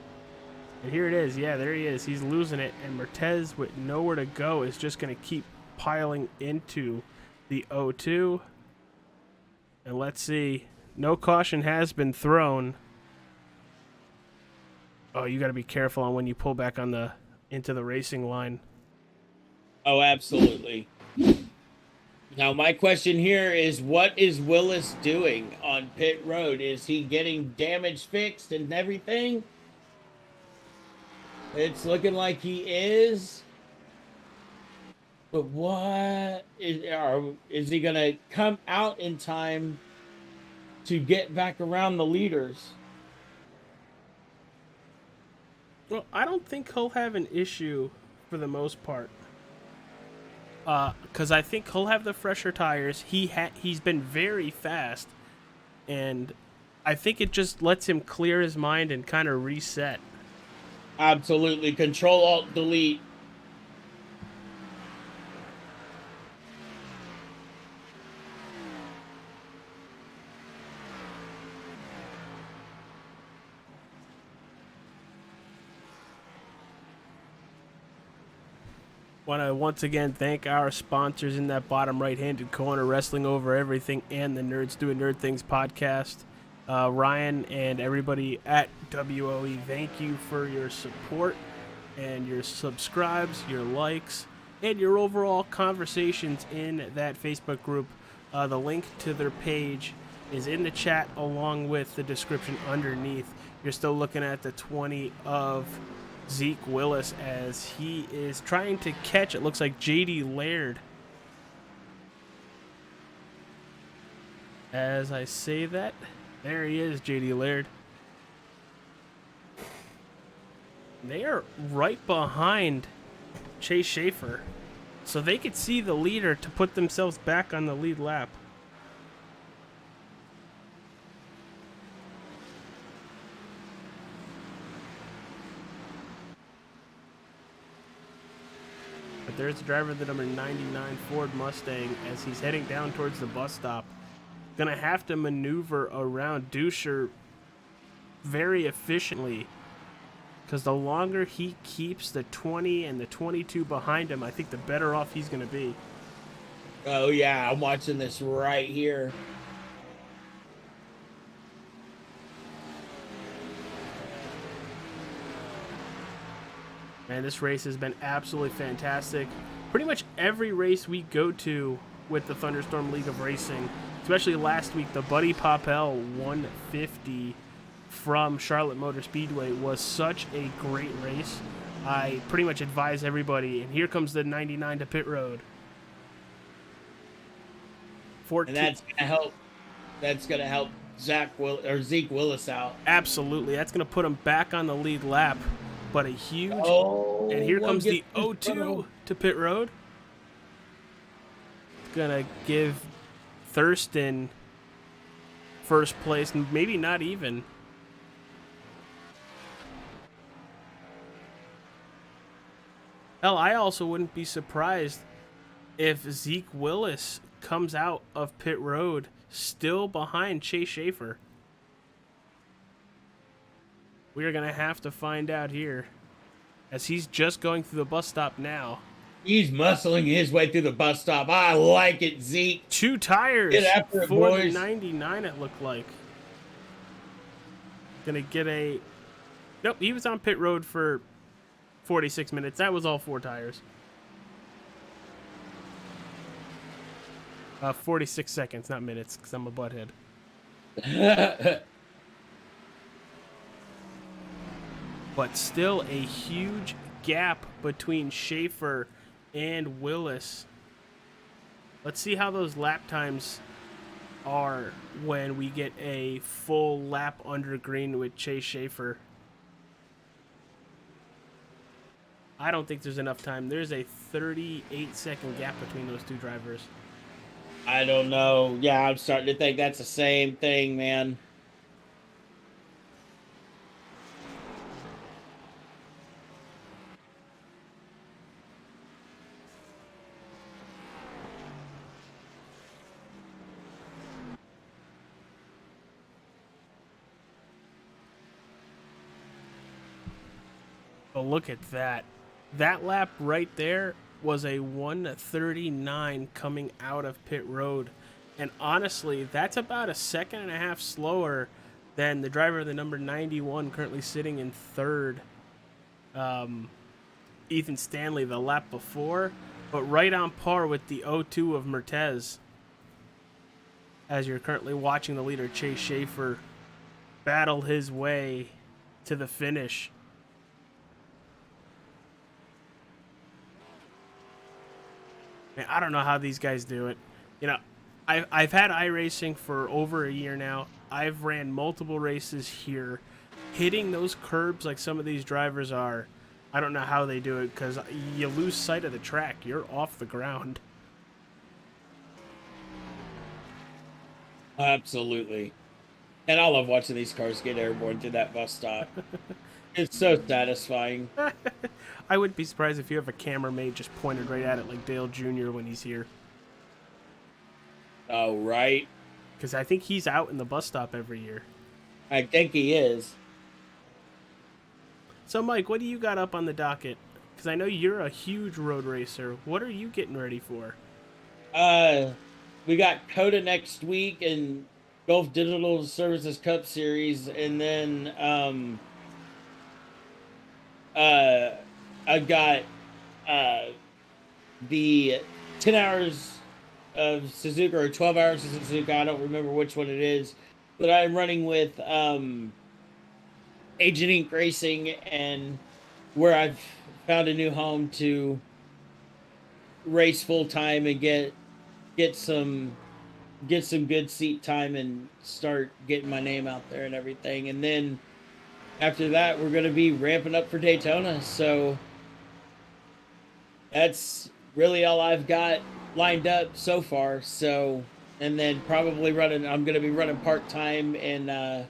And here it is. Yeah, there he is. He's losing it. And Mertez, with nowhere to go, is just going to keep piling into the 02. And let's see. No caution has been thrown. Oh, you got to be careful on when you pull back on into the racing line. Oh, absolutely. Now, my question here is, what is Willis doing on pit road? Is he getting damage fixed and everything? It's looking like he is. But what is he going to come out in time to get back around the leaders? Well, I don't think he'll have an issue for the most part. Because I think he'll have the fresher tires. He's been very fast, and I think it just lets him clear his mind and kind of reset. Absolutely. Control, Alt, Delete. Want to once again thank our sponsors in that bottom right-handed corner, Wrestling Over Everything and the Nerds Doing Nerd Things podcast. Ryan and everybody at WOE, thank you for your support and your subscribes, your likes, and your overall conversations in that Facebook group. The link to their page is in the chat along with the description underneath. You're still looking at the 20 of Zeke Willis as he is trying to catch, it looks like, JD Laird. As I say that, there he is, JD Laird. They are right behind Chase Schaefer, so they could see the leader to put themselves back on the lead lap. But there's the driver of the number 99 Ford Mustang as he's heading down towards the bus stop. Gonna have to maneuver around Duscher very efficiently, because the longer he keeps the 20 and the 22 behind him, I think the better off he's gonna be. Oh, yeah, I'm watching this right here. Man, this race has been absolutely fantastic. Pretty much every race we go to with the Thunderstorm League of Racing, especially last week, the Buddy Poppel 150 from Charlotte Motor Speedway was such a great race. I pretty much advise everybody, and here comes the 99 to pit road. And that's gonna help. That's gonna help Zeke Willis out. Absolutely, that's gonna put him back on the lead lap. But a huge, and here comes the 02 to pit road. Gonna give Thurston first place, maybe not even. Hell, I also wouldn't be surprised if Zeke Willis comes out of pit road still behind Chase Schaefer. We are going to have to find out here, as he's just going through the bus stop now. He's muscling his way through the bus stop. I like it, Zeke. 2 tires Get after it, for boys. the 99, it looked like. Going to get a... Nope, he was on pit road for 46 minutes. That was all 4 tires. 46 seconds, not minutes, because I'm a butthead. but still a huge gap between Schaefer and Willis. Let's see how those lap times are when we get a full lap under green with Chase Schaefer. I don't think there's enough time. There's a 38-second gap between those two drivers. I don't know. Yeah, I'm starting to think that's the same thing, man. But look at that. That lap right there was a 1:39 coming out of pit road. And honestly, that's about a second and a half slower than the driver of the number 91 currently sitting in third, Ethan Stanley, the lap before, but right on par with the 02 of Mertez. As you're currently watching the leader, Chase Schaefer, battle his way to the finish. Man, I don't know how these guys do it. You know, I've had iRacing for over a year now. I've ran multiple races here. Hitting those curbs like some of these drivers are, I don't know how they do it, because you lose sight of the track. You're off the ground. Absolutely. And I love watching these cars get airborne through that bus stop. It's so satisfying. I wouldn't be surprised if you have a camera made just pointed right at it like Dale Jr. when he's here. Oh, right. Because I think he's out in the bus stop every year. I think he is. So, Mike, what do you got up on the docket? Because I know you're a huge road racer. What are you getting ready for? We got COTA next week and Gulf Digital Services Cup Series, and then I've got the 10 hours of Suzuka or 12 hours of Suzuka. I don't remember which one it is, but I'm running with Agent Inc. Racing, and where I've found a new home to race full time and get some good seat time and start getting my name out there and everything. And then after that, we're going to be ramping up for Daytona. So that's really all I've got lined up so far. So, and then probably I'm going to be running part-time, and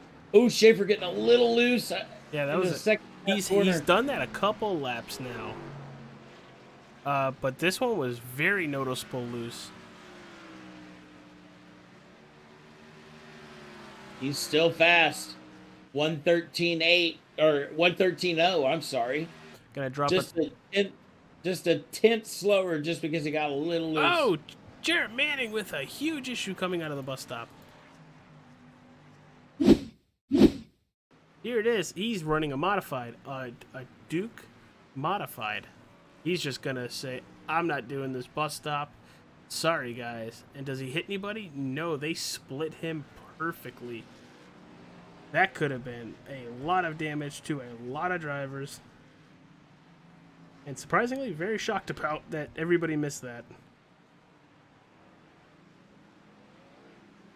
Schaefer getting a little loose. Yeah, that was a second. He's done that a couple laps now. But this one was very noticeable loose. He's still fast. 113.8 or 113.0. I'm sorry. Gonna drop just a tenth slower just because he got a little loose. Oh, Jarrett Manning with a huge issue coming out of the bus stop. Here it is. He's running a modified, a Duke modified. He's just gonna say, "I'm not doing this bus stop. Sorry, guys." And does he hit anybody? No, they split him perfectly. That could have been a lot of damage to a lot of drivers. And surprisingly, very shocked about that everybody missed that.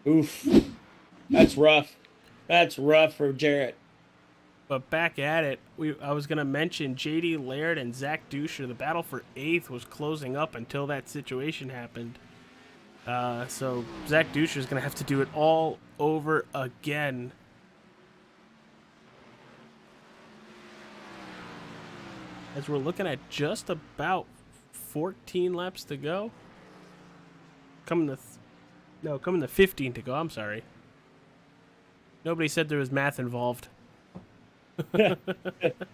Oof. That's rough. That's rough for Jarrett. But back at it, I was going to mention J.D. Laird and Zach Duscher. The battle for 8th was closing up until that situation happened. So Zach Duscher is going to have to do it all over again. As we're looking at just about 14 laps to go. Coming to 15 to go. I'm sorry. Nobody said there was math involved.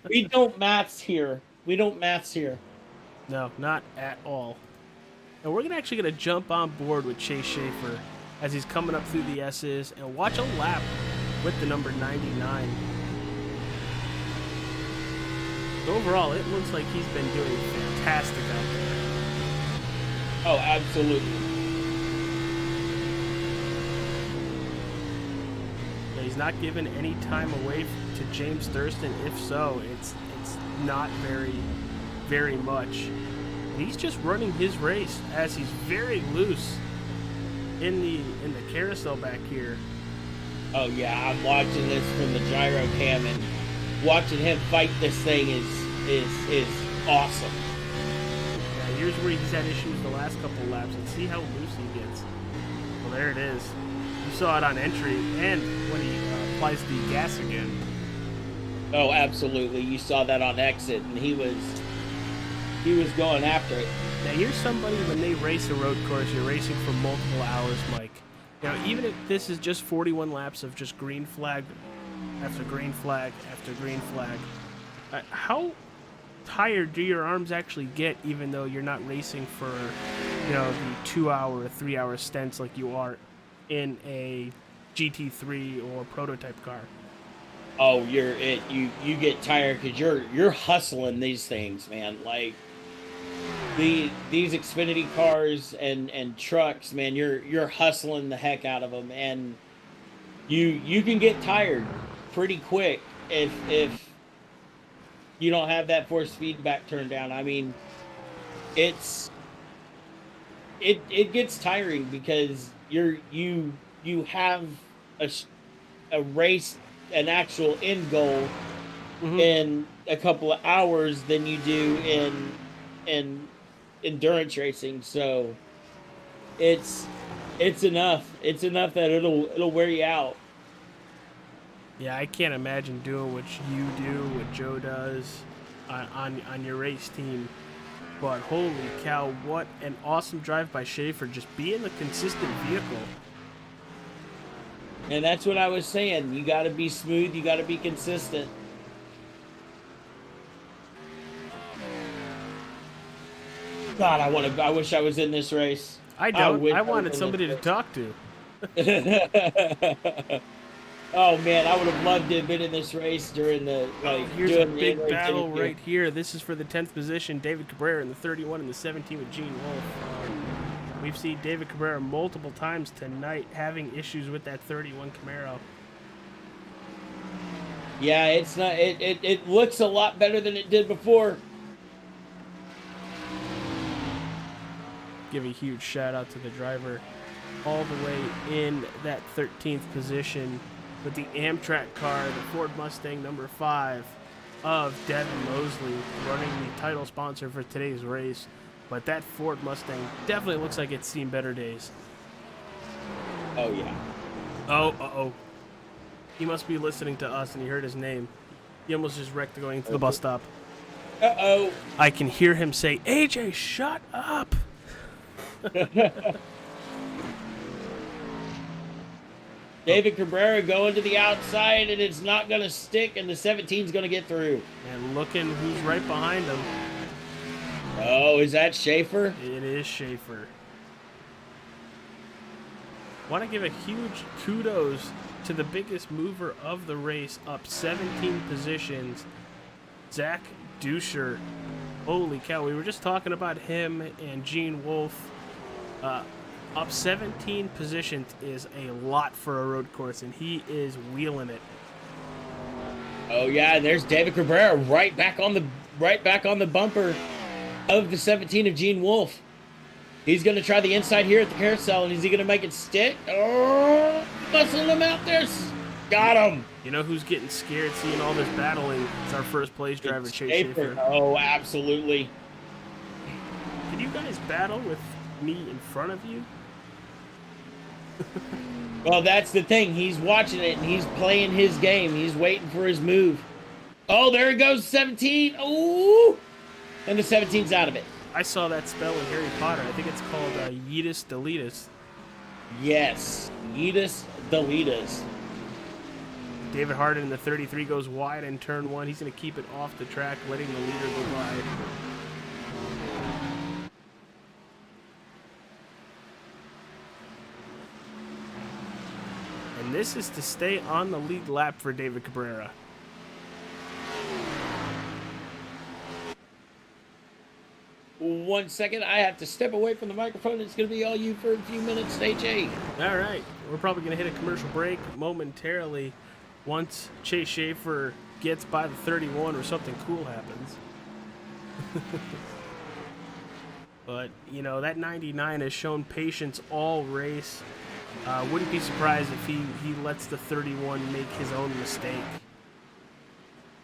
We don't maths here. No, not at all. And we're actually going to jump on board with Chase Schaefer as he's coming up through the S's and watch a lap with the number 99. Overall, it looks like he's been doing fantastic out there. Oh, absolutely. He's he's not giving any time away to James Thurston. If so, it's not very much. He's just running his race as he's very loose in the carousel back here. Oh yeah, I'm watching this from the gyro cam, and watching him fight this thing is awesome. Yeah, here's where he's had issues the last couple laps, and see how loose he gets. Well, there it is. You saw it on entry and when he applies the gas again. Oh, absolutely. You saw that on exit, and he was going after it. Now, here's somebody, when they race a road course, you're racing for multiple hours, Mike. Now, even if this is just 41 laps of just green flag after green flag after green flag, how tired do your arms actually get, even though you're not racing for, the 2-hour, 3-hour stints like you are in a GT3 or prototype car? Oh, you get tired because you're hustling these things, man. Like these Xfinity cars and trucks, man. You're hustling the heck out of them, and you can get tired pretty quick if you don't have that force feedback turned down. I mean, it gets tiring because you have a race, an actual end goal in a couple of hours than you do in endurance racing. So it's enough that it'll wear you out. Yeah, I can't imagine doing what you do, what Joe does on your race team. But holy cow, what an awesome drive by Schaefer, just being the consistent vehicle. And that's what I was saying. You got to be smooth. You got to be consistent. God, I wish I was in this race. I don't. I wanted somebody to talk to. Oh man, I would have loved to have been in this race during the Here's a big battle right here. This is for the 10th position. David Cabrera in the 31 and the 17 with Gene Wolfe. We've seen David Cabrera multiple times tonight having issues with that 31 Camaro. Yeah, it's not. It looks a lot better than it did before. Give a huge shout out to the driver all the way in that 13th position with the Amtrak car, the Ford Mustang number 5 of Devin Mosley, running the title sponsor for today's race. But that Ford Mustang definitely looks like it's seen better days. Oh, yeah. Oh. He must be listening to us, and he heard his name. He almost just wrecked going into the bus stop. Uh-oh. I can hear him say, AJ, shut up. David Cabrera going to the outside, and it's not going to stick, and the 17's going to get through. And looking who's right behind him. Oh, is that Schaefer? It is Schaefer. Want to give a huge kudos to the biggest mover of the race, up 17 positions, Zach Duscher. Holy cow, we were just talking about him and Gene Wolfe. Up 17 positions is a lot for a road course, and he is wheeling it. Oh yeah, and there's David Cabrera right back on the bumper of the 17 of Gene Wolfe. He's going to try the inside here at the carousel, and is he going to make it stick? Oh, busting him out there. Got him. You know who's getting scared seeing all this battling? It's our first place driver, Chase Schaefer. Oh, absolutely. Did you guys battle with me in front of you? Well, that's the thing. He's watching it, and he's playing his game. He's waiting for his move. Oh, there he goes, 17. Oh, and the 17's out of it. I saw that spell in Harry Potter. I think it's called Yeetus Deletus. Yes, Yeetus Deletus. David Harden in the 33 goes wide in turn 1. He's going to keep it off the track, letting the leader go wide. And this is to stay on the lead lap for David Cabrera. 1 second. I have to step away from the microphone. It's going to be all you for a few minutes, AJ. All right, we're probably going to hit a commercial break momentarily once Chase Schaefer gets by the 31 or something cool happens. But, you know, that 99 has shown patience all race. Wouldn't be surprised if he lets the 31 make his own mistake.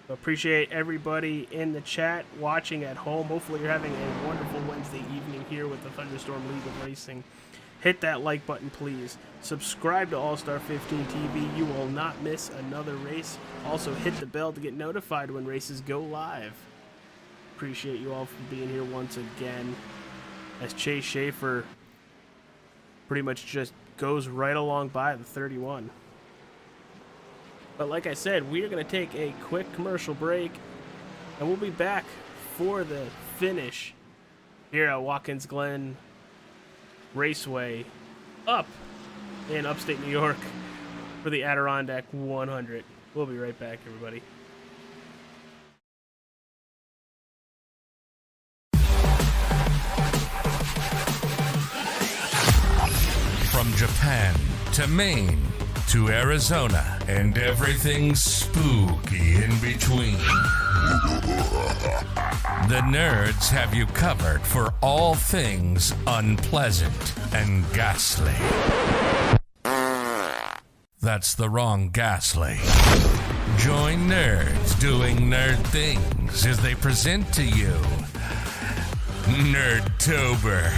So appreciate everybody in the chat watching at home. Hopefully you're having a wonderful Wednesday evening here with the Thunderstorm League of Racing. Hit that like button, please. Subscribe to All-Star 15 TV. You will not miss another race. Also, hit the bell to get notified when races go live. Appreciate you all for being here once again. As Chase Schaefer pretty much just goes right along by the 31. But like I said, we are going to take a quick commercial break, and we'll be back for the finish here at Watkins Glen Raceway up in upstate New York for the Adirondack 100. We'll be right back, everybody. From Japan to Maine to Arizona and everything spooky in between. The nerds have you covered for all things unpleasant and ghastly. That's the wrong ghastly. Join nerds doing nerd things as they present to you Nerdtober.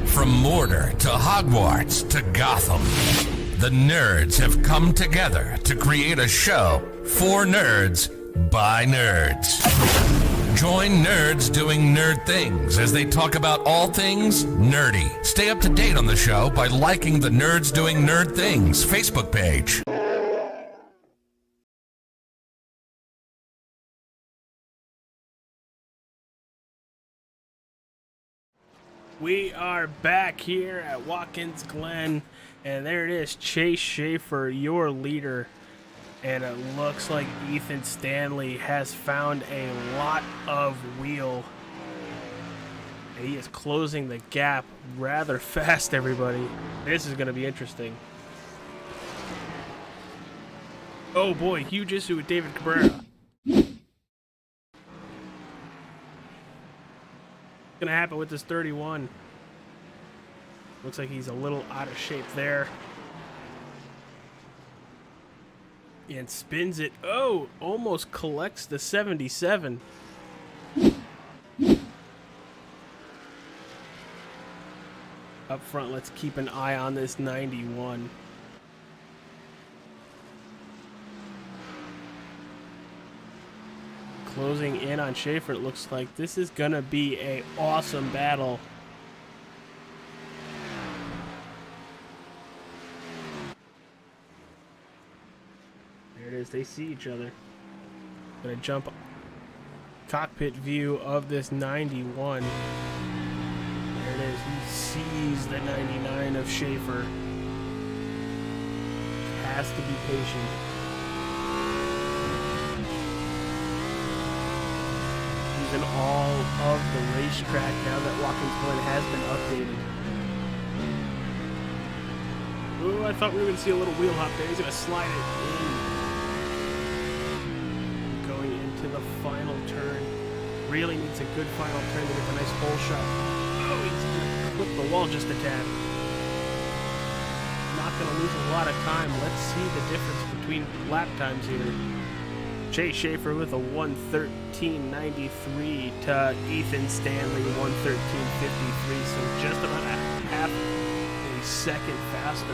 From Mordor to Hogwarts to Gotham, the nerds have come together to create a show for nerds by nerds. Join nerds doing nerd things as they talk about all things nerdy. Stay up to date on the show by liking the Nerds Doing Nerd Things Facebook page. We are back here at Watkins Glen, and there it is, Chase Schaefer, your leader. And it looks like Ethan Stanley has found a lot of wheel. And he is closing the gap rather fast, everybody. This is going to be interesting. Oh boy, huge issue with David Cabrera. Gonna happen with this 31. Looks like he's a little out of shape there. And spins it. Oh, almost collects the 77. Up front, let's keep an eye on this 91. Closing in on Schaefer, it looks like this is gonna be an awesome battle. There it is, they see each other. Gonna jump cockpit view of this 91. There it is, he sees the 99 of Schaefer. Has to be patient. In all of the racetrack now that Watkins Glen has been updated. Ooh, I thought we were going to see a little wheel hop there. He's going to slide it in. Going into the final turn. Really needs a good final turn to get a nice pole shot. Oh, he's going to clip the wall just a tad. Not going to lose a lot of time. Let's see the difference between lap times here. Chase Schaefer with a 1:13.93 to Ethan Stanley 1:13.53, so just about a half a second faster.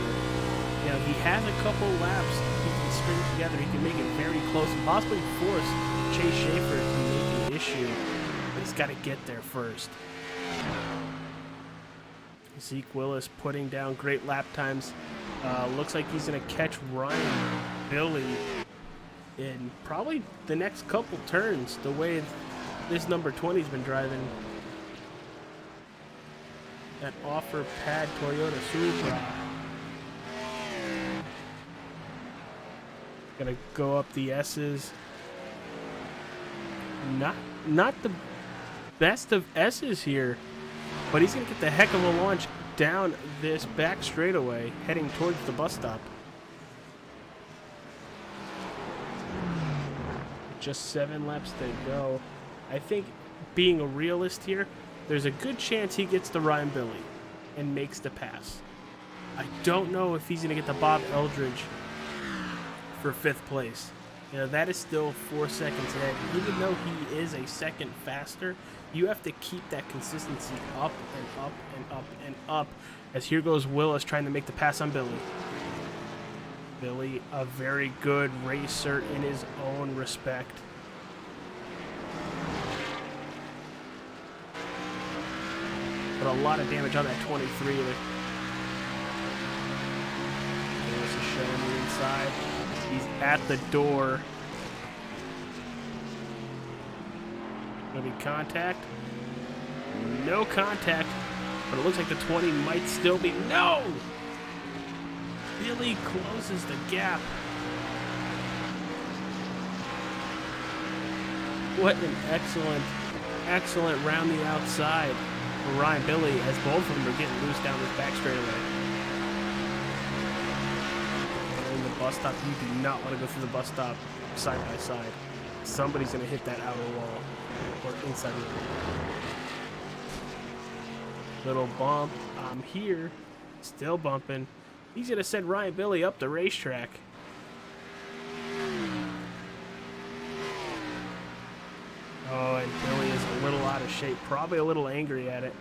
You know, he has a couple laps he can string together. He can make it very close and possibly force Chase Schaefer to make an issue, but he's got to get there first. Zeke Willis putting down great lap times Looks like he's going to catch Ryan Billy in probably the next couple turns, the way this number 20's been driving. That offer pad Toyota Supra. Gonna go up the S's. Not the best of S's here, but he's gonna get the heck of a launch down this back straightaway, heading towards the bus stop. Just 7 laps to go. I think, being a realist here, there's a good chance he gets the Ryan Billy and makes the pass. I don't know if he's going to get the Bob Eldridge for 5th place. You know, that is still 4 seconds ahead. Even though he is a second faster, you have to keep that consistency up and up and up and up. As here goes Willis trying to make the pass on Billy. Billy, a very good racer in his own respect. But a lot of damage on that 23. Willis is showing the inside. He's at the door. Gonna be contact. No contact. But it looks like the 20 might still be. No! Billy closes the gap. What an excellent round the outside for Ryan Billy, as both of them are getting loose down this back straightaway. In the bus stop, you do not want to go through the bus stop side by side. Somebody's going to hit that outer wall or inside the wall. Little bump. I'm here. Still bumping. He's going to send Ryan Billy up the racetrack. Oh, and Billy is a little out of shape. Probably a little angry at it.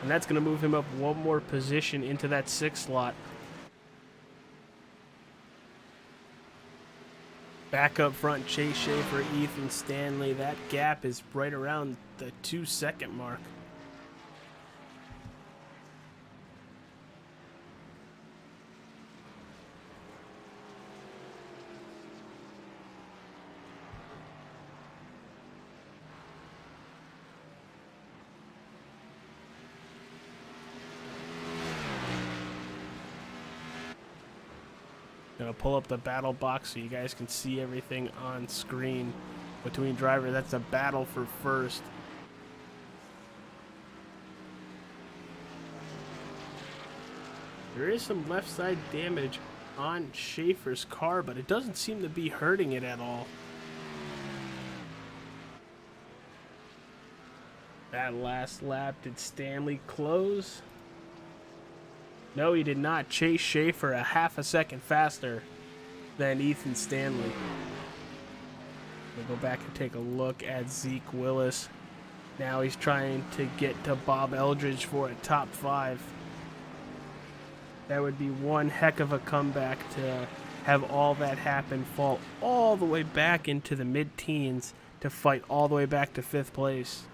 And that's going to move him up one more position into that 6th slot. Back up front, Chase Schaefer, Ethan Stanley. That gap is right around the 2-second mark. Gonna pull up the battle box so you guys can see everything on screen between drivers. That's a battle for first. There is some left side damage on Schaefer's car, but it doesn't seem to be hurting it at all. That last lap, did Stanley close? No, he did not. Chase Schaefer a half a second faster than Ethan Stanley. We'll go back and take a look at Zeke Willis. Now he's trying to get to Bob Eldridge for a top 5. That would be one heck of a comeback to have all that happen, fall all the way back into the mid-teens to fight all the way back to 5th place.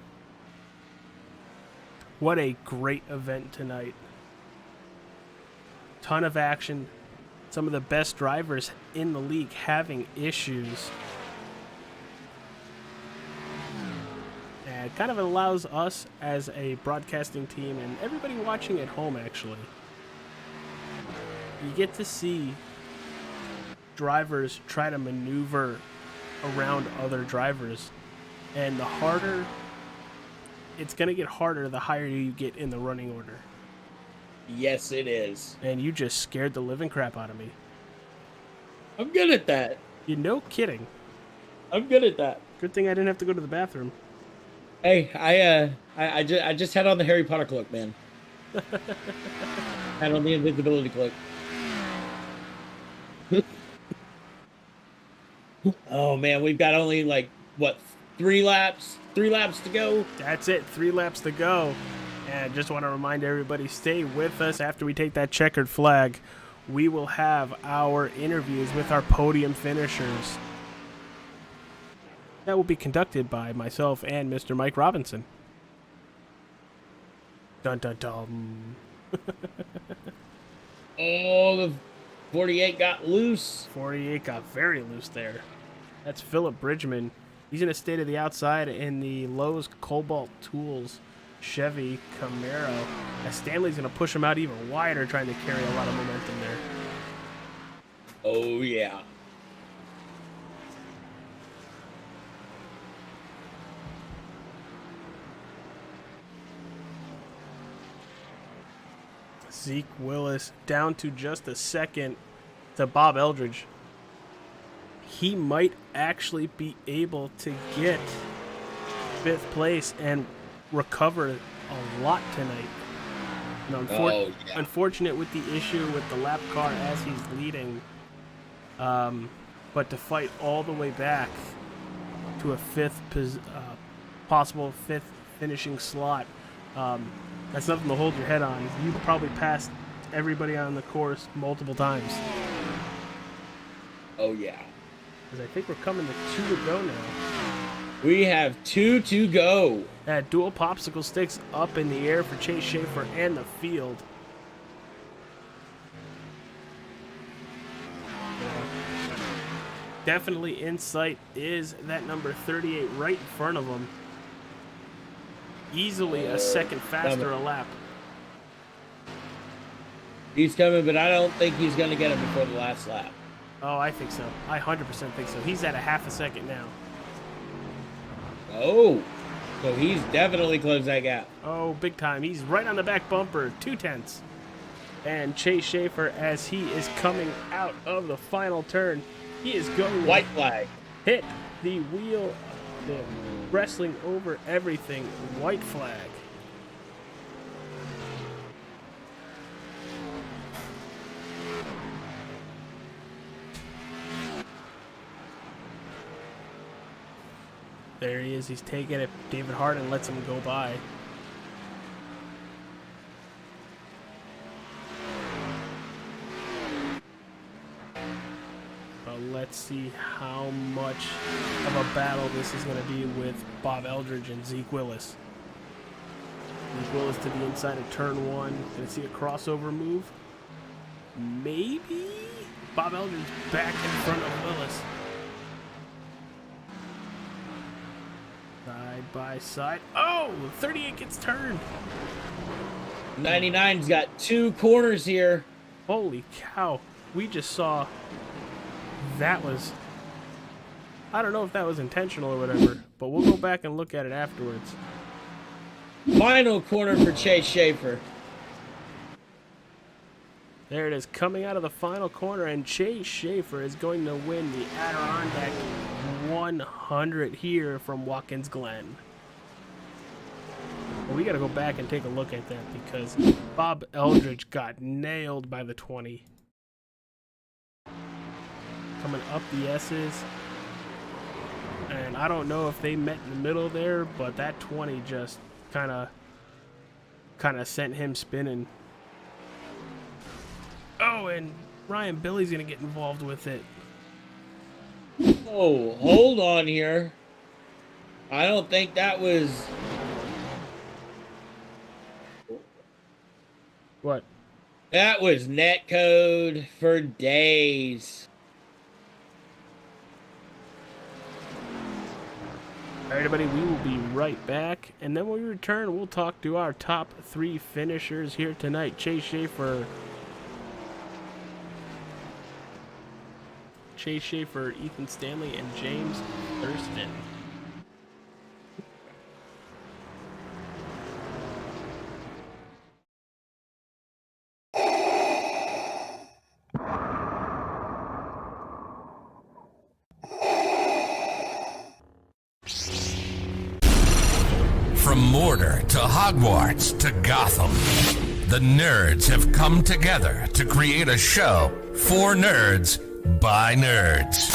What a great event tonight. Ton of action. Some of the best drivers in the league having issues. And it kind of allows us as a broadcasting team and everybody watching at home, actually, you get to see drivers try to maneuver around other drivers. And the harder, it's going to get harder the higher you get in the running order. Yes, it is. And you just scared the living crap out of me. I'm good at that. You're no kidding. I'm good at that. Good thing I didn't have to go to the bathroom. Hey, I just had on the Harry Potter cloak, man. Had on the invisibility cloak. Oh man, we've got only like what, 3 laps? 3 laps to go. That's it. 3 laps to go. And just want to remind everybody, stay with us after we take that checkered flag. We will have our interviews with our podium finishers. That will be conducted by myself and Mr. Mike Robinson. Dun dun dun. Oh, the 48 got loose. 48 got very loose there. That's Philip Bridgman. He's in a state of the outside in the Lowe's Cobalt Tools Chevy Camaro. As Stanley's going to push him out even wider, trying to carry a lot of momentum there. Oh, yeah. Zeke Willis down to just a second to Bob Eldridge. He might actually be able to get 5th place and recover a lot tonight. You know, unfortunate with the issue with the lap car as he's leading, but to fight all the way back to a possible 5th finishing slot, that's nothing to hold your head on. You probably passed everybody on the course multiple times. Oh, yeah. Because I think we're coming to 2 to go now. We have 2 to go. That dual popsicle sticks up in the air for Chase Schaefer and the field. Definitely in sight is that number 38 right in front of him. Easily a second faster a lap. He's coming, but I don't think he's going to get him before the last lap. Oh, I think so. I 100% think so. He's at a half a second now. Oh, so he's definitely closed that gap. Oh, big time. He's right on the back bumper, 2/10. And Chase Schaefer, as he is coming out of the final turn, he is going White flag. Hit the wheel, the wrestling over everything, white flag. There he is. He's taking it. David Harden lets him go by. But let's see how much of a battle this is going to be with Bob Eldridge and Zeke Willis. Zeke Willis to the inside of turn 1. Going to see a crossover move. Maybe? Bob Eldridge back in front of Willis. Side by side. Oh, 38 gets turned. 99's got 2 corners here. Holy cow. We just saw that was... I don't know if that was intentional or whatever, but we'll go back and look at it afterwards. Final corner for Chase Schaefer. There it is, coming out of the final corner, and Chase Schaefer is going to win the Adirondack 100 here from Watkins Glen. Well, we got to go back and take a look at that because Bob Eldridge got nailed by the 20. Coming up the S's. And I don't know if they met in the middle there, but that 20 just kind of sent him spinning. Oh, and Ryan Billy's going to get involved with it. Oh, hold on here. I don't think that was... What? That was net code for days. All right, everybody, we will be right back. And then when we return, we'll talk to our top 3 finishers here tonight. Chase Schaefer, Ethan Stanley, and James Thurston. From Mordor to Hogwarts to Gotham, the nerds have come together to create a show for nerds by nerds.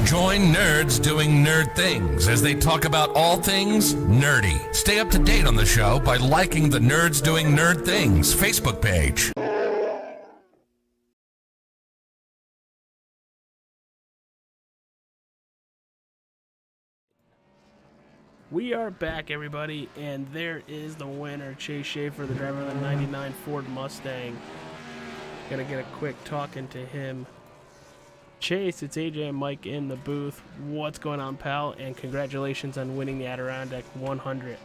Join nerds doing nerd things as they talk about all things nerdy. Stay up to date on the show by liking the Nerds Doing Nerd Things Facebook page. We are back, everybody, and there is the winner, Chase Schaefer, the driver of the 99 Ford Mustang. Gonna get a quick talking to him. Chase, it's AJ and Mike in the booth. What's going on, pal? And congratulations on winning the Adirondack 100.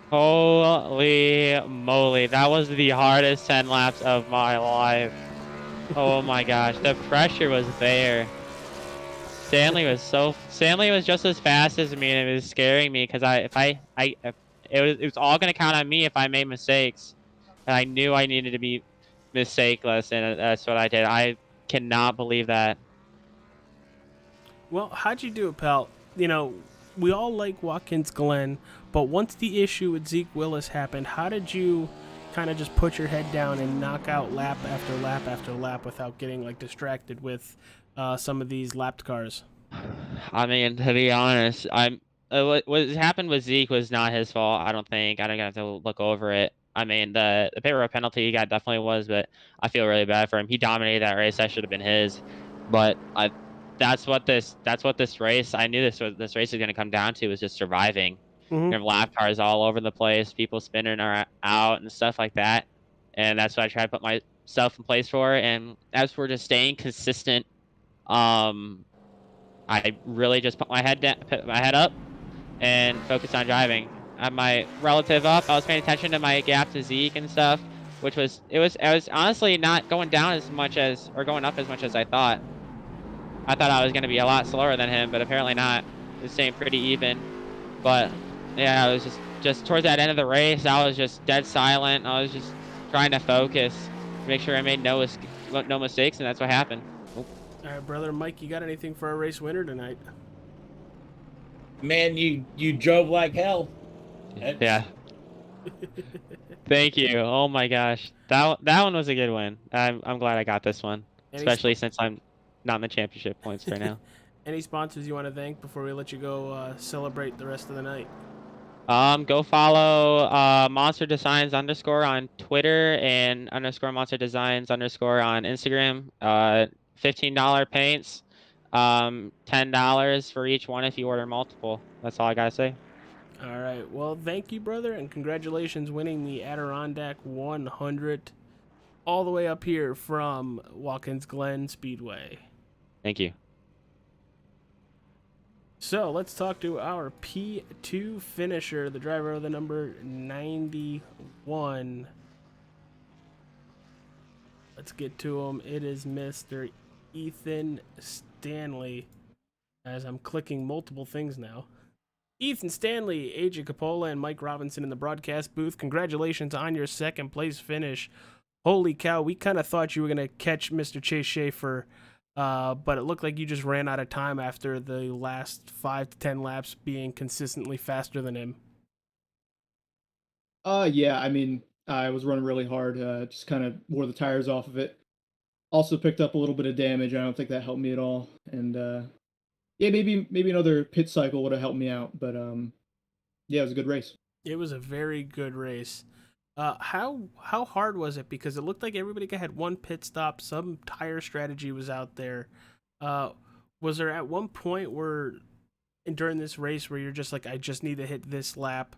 Holy moly, that was the hardest 10 laps of my life. Oh my gosh, the pressure was there. Stanley was just as fast as me, and it was scaring me because it was all gonna count on me if I made mistakes, and I knew I needed to be mistakeless, and that's what I did. I cannot believe that. Well, how'd you do it, pal? You know, we all like Watkins Glen, but once the issue with Zeke Willis happened, how did you kind of just put your head down and knock out lap after lap after lap without getting like distracted with some of these lapped cars? I mean, to be honest, what happened with Zeke was not his fault. I don't think. I don't have to look over it. I mean, the pit road penalty he got definitely was, but I feel really bad for him. He dominated that race. That should have been his. But that's what this race. I knew this race was going to come down to, was just surviving. Mm-hmm. You know, lap cars all over the place, people spinning out and stuff like that. And that's what I try to put myself in place for. And as we're just staying consistent, I really just put my head up and focus on driving. I had my relative up. I was paying attention to my gap to Zeke and stuff, which was I was honestly not going down as much as, or going up as much as I thought. I thought I was going to be a lot slower than him, but apparently not. It was staying pretty even. But yeah, I was just towards that end of the race, I was just dead silent. I was just trying to focus, make sure I made no mistakes, and that's what happened. All right, brother Mike, you got anything for our race winner tonight? Man, you drove like hell. Yeah. Thank you. Oh my gosh, that one was a good win. I'm glad I got this one, especially since I'm not in the championship points right now. Any sponsors you want to thank before we let you go celebrate the rest of the night? Go follow Monster Designs _ on Twitter and _ Monster Designs _ on Instagram. $15 paints, $10 for each one if you order multiple. That's all I gotta say. All right. Well, thank you, brother, and congratulations winning the Adirondack 100 all the way up here from Watkins Glen Speedway. Thank you. So let's talk to our P2 finisher, the driver of the number 91. Let's get to him. It is Mr. Ethan Stanley, as I'm clicking multiple things now. Ethan Stanley, AJ Capola, and Mike Robinson in the broadcast booth. Congratulations on your second place finish. Holy cow, we kind of thought you were going to catch Mr. Chase Schaefer, but it looked like you just ran out of time after the last 5 to 10 laps being consistently faster than him. Yeah, I mean, I was running really hard, just kind of wore the tires off of it. Also picked up a little bit of damage. I don't think that helped me at all. And yeah, maybe another pit cycle would have helped me out, but yeah, it was a good race. It was a very good race. How hard was it? Because it looked like everybody had one pit stop. Some tire strategy was out there. Was there at one point where during this race where you're just like, I just need to hit this lap,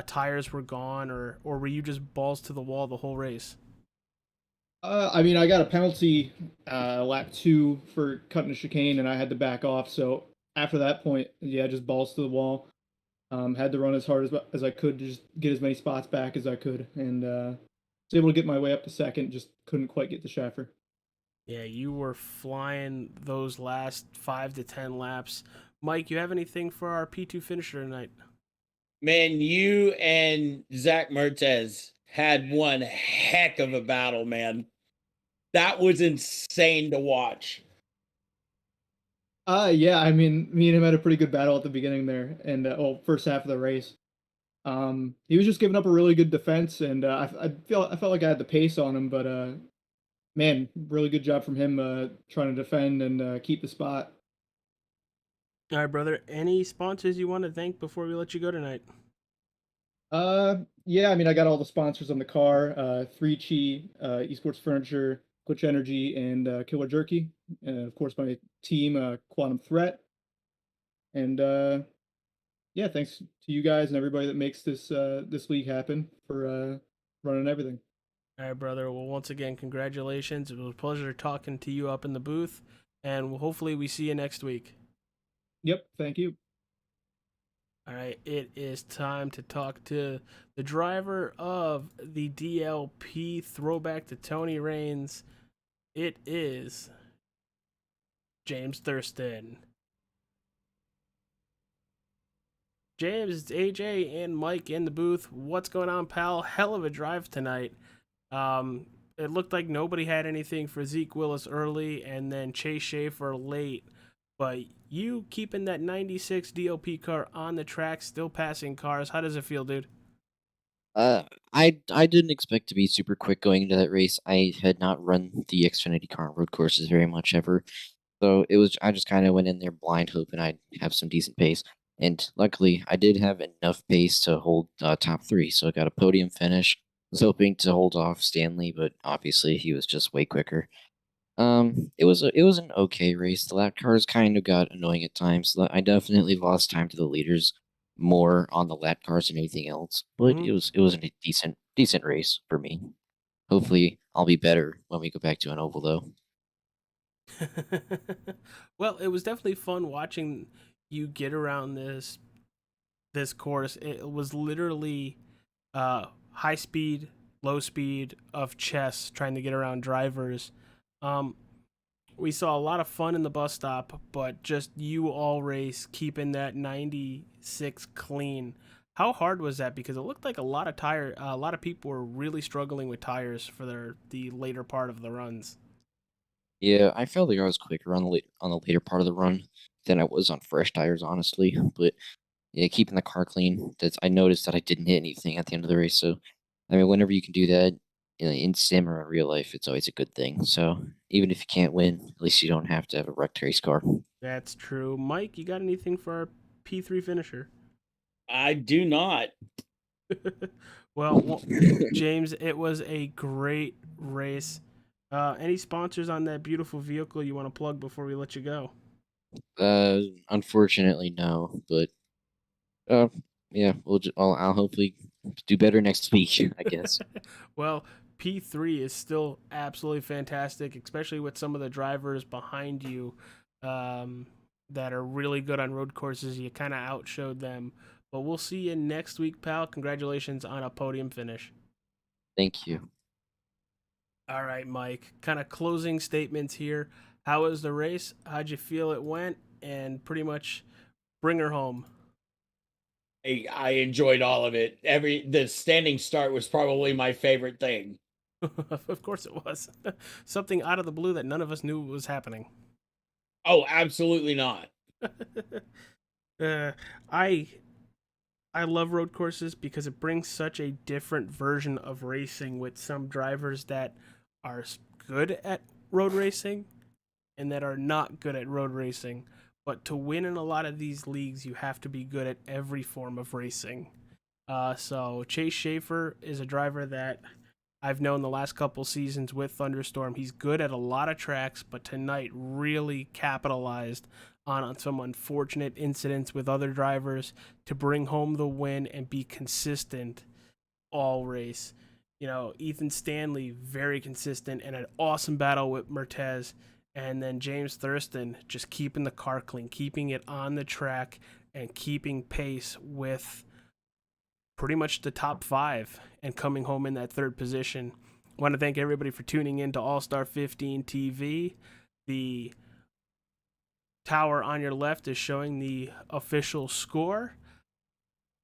tires were gone, or were you just balls to the wall the whole race? I mean, I got a penalty lap 2 for cutting a chicane, and I had to back off. So after that point, yeah, just balls to the wall. Had to run as hard as I could to just get as many spots back as I could, and was able to get my way up to second. Just couldn't quite get the Schaffer. Yeah, you were flying those last 5 to 10 laps. Mike, you have anything for our P2 finisher tonight? Man, you and Zach Mertez had one heck of a battle, man. That was insane to watch. Yeah, I mean, me and him had a pretty good battle at the beginning there, and first half of the race. He was just giving up a really good defense, and I felt like I had the pace on him, but man, really good job from him trying to defend and keep the spot. All right, brother. Any sponsors you want to thank before we let you go tonight? Yeah, I mean, I got all the sponsors on the car: 3Chi, Esports Furniture, Glitch Energy, and Killer Jerky, and of course my team, Quantum Threat, and Yeah, thanks to you guys and everybody that makes this league happen for running everything. All right, brother. Well, once again, congratulations. It was a pleasure talking to you up in the booth, and hopefully we see you next week. Yep, thank you. All right, it is time to talk to the driver of the DLP throwback to Tony Raines. It is James Thurston. James, it's AJ and Mike in the booth. What's going on, pal? Hell of a drive tonight. It looked like nobody had anything for Zeke Willis early and then Chase Schaefer late. But you keeping that 96 DLP car on the track, still passing cars. How does it feel, dude? I didn't expect to be super quick going into that race. I had not run the Xfinity car on road courses very much ever. So I just kind of went in there blind hoping I'd have some decent pace. And luckily, I did have enough pace to hold top three. So I got a podium finish. Was hoping to hold off Stanley, but obviously he was just way quicker. It was an okay race. The lap cars kind of got annoying at times. I definitely lost time to the leaders more on the lap cars than anything else. But it was a decent race for me. Hopefully, I'll be better when we go back to an oval, though. Well, it was definitely fun watching you get around this course. It was literally high speed, low speed of chess trying to get around drivers. We saw a lot of fun in the bus stop, but just you all race keeping that 96 clean. How hard was that? Because it looked like a lot of people were really struggling with tires for the later part of the runs. Yeah, I felt like I was quicker on the later part of the run than I was on fresh tires, honestly. But yeah, keeping the car clean. I noticed that I didn't hit anything at the end of the race. So, I mean, whenever you can do that in sim or in real life, it's always a good thing. So even if you can't win, at least you don't have to have a wrecked race car. That's true. Mike, you got anything for our P3 finisher? I do not. Well, James, it was a great race. Any sponsors on that beautiful vehicle you want to plug before we let you go? Unfortunately, no. But yeah, I'll hopefully do better next week, I guess. Well, P3 is still absolutely fantastic, especially with some of the drivers behind you that are really good on road courses. You kind of outshowed them. But we'll see you next week, pal. Congratulations on a podium finish. Thank you. All right, Mike. Kind of closing statements here. How was the race? How'd you feel it went? And pretty much bring her home. I enjoyed all of it. The standing start was probably my favorite thing. Of course it was. Something out of the blue that none of us knew was happening. Oh, absolutely not. I love road courses because it brings such a different version of racing with some drivers that are good at road racing and that are not good at road racing. But to win in a lot of these leagues, you have to be good at every form of racing. So Chase Schaefer is a driver that I've known the last couple seasons with Thunderstorm. He's good at a lot of tracks, but tonight really capitalized on some unfortunate incidents with other drivers to bring home the win and be consistent all race. You know, Ethan Stanley, very consistent and an awesome battle with Mertez. And then James Thurston just keeping the car clean, keeping it on the track and keeping pace with pretty much the top five and coming home in that third position. I want to thank everybody for tuning in to All-Star 15 TV. The tower on your left is showing the official score.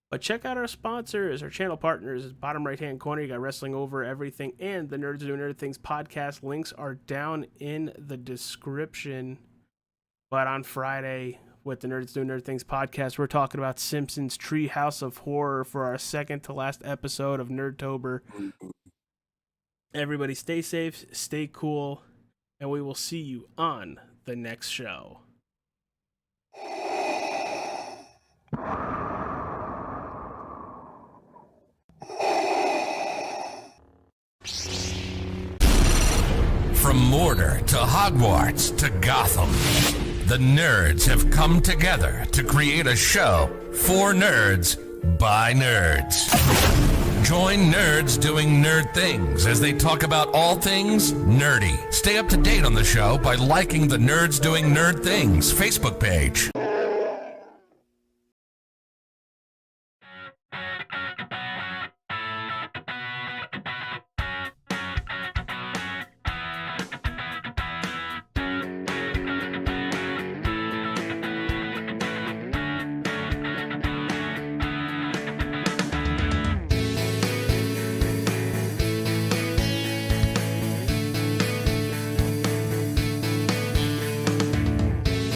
But check out our sponsors, our channel partners. Bottom right-hand corner, you got Wrestling Over Everything and the Nerds Doing Nerd Things podcast. Links are down in the description. But on Friday, with the Nerds Doing Nerd Things podcast, we're talking about Simpsons Treehouse of Horror for our second to last episode of Nerdtober. Everybody stay safe, stay cool, and we will see you on the next show. From Mordor to Hogwarts to Gotham, The nerds have come together to create a show for nerds by nerds. Join nerds doing nerd things as they talk about all things nerdy. Stay up to date on the show by liking the Nerds Doing Nerd Things Facebook page.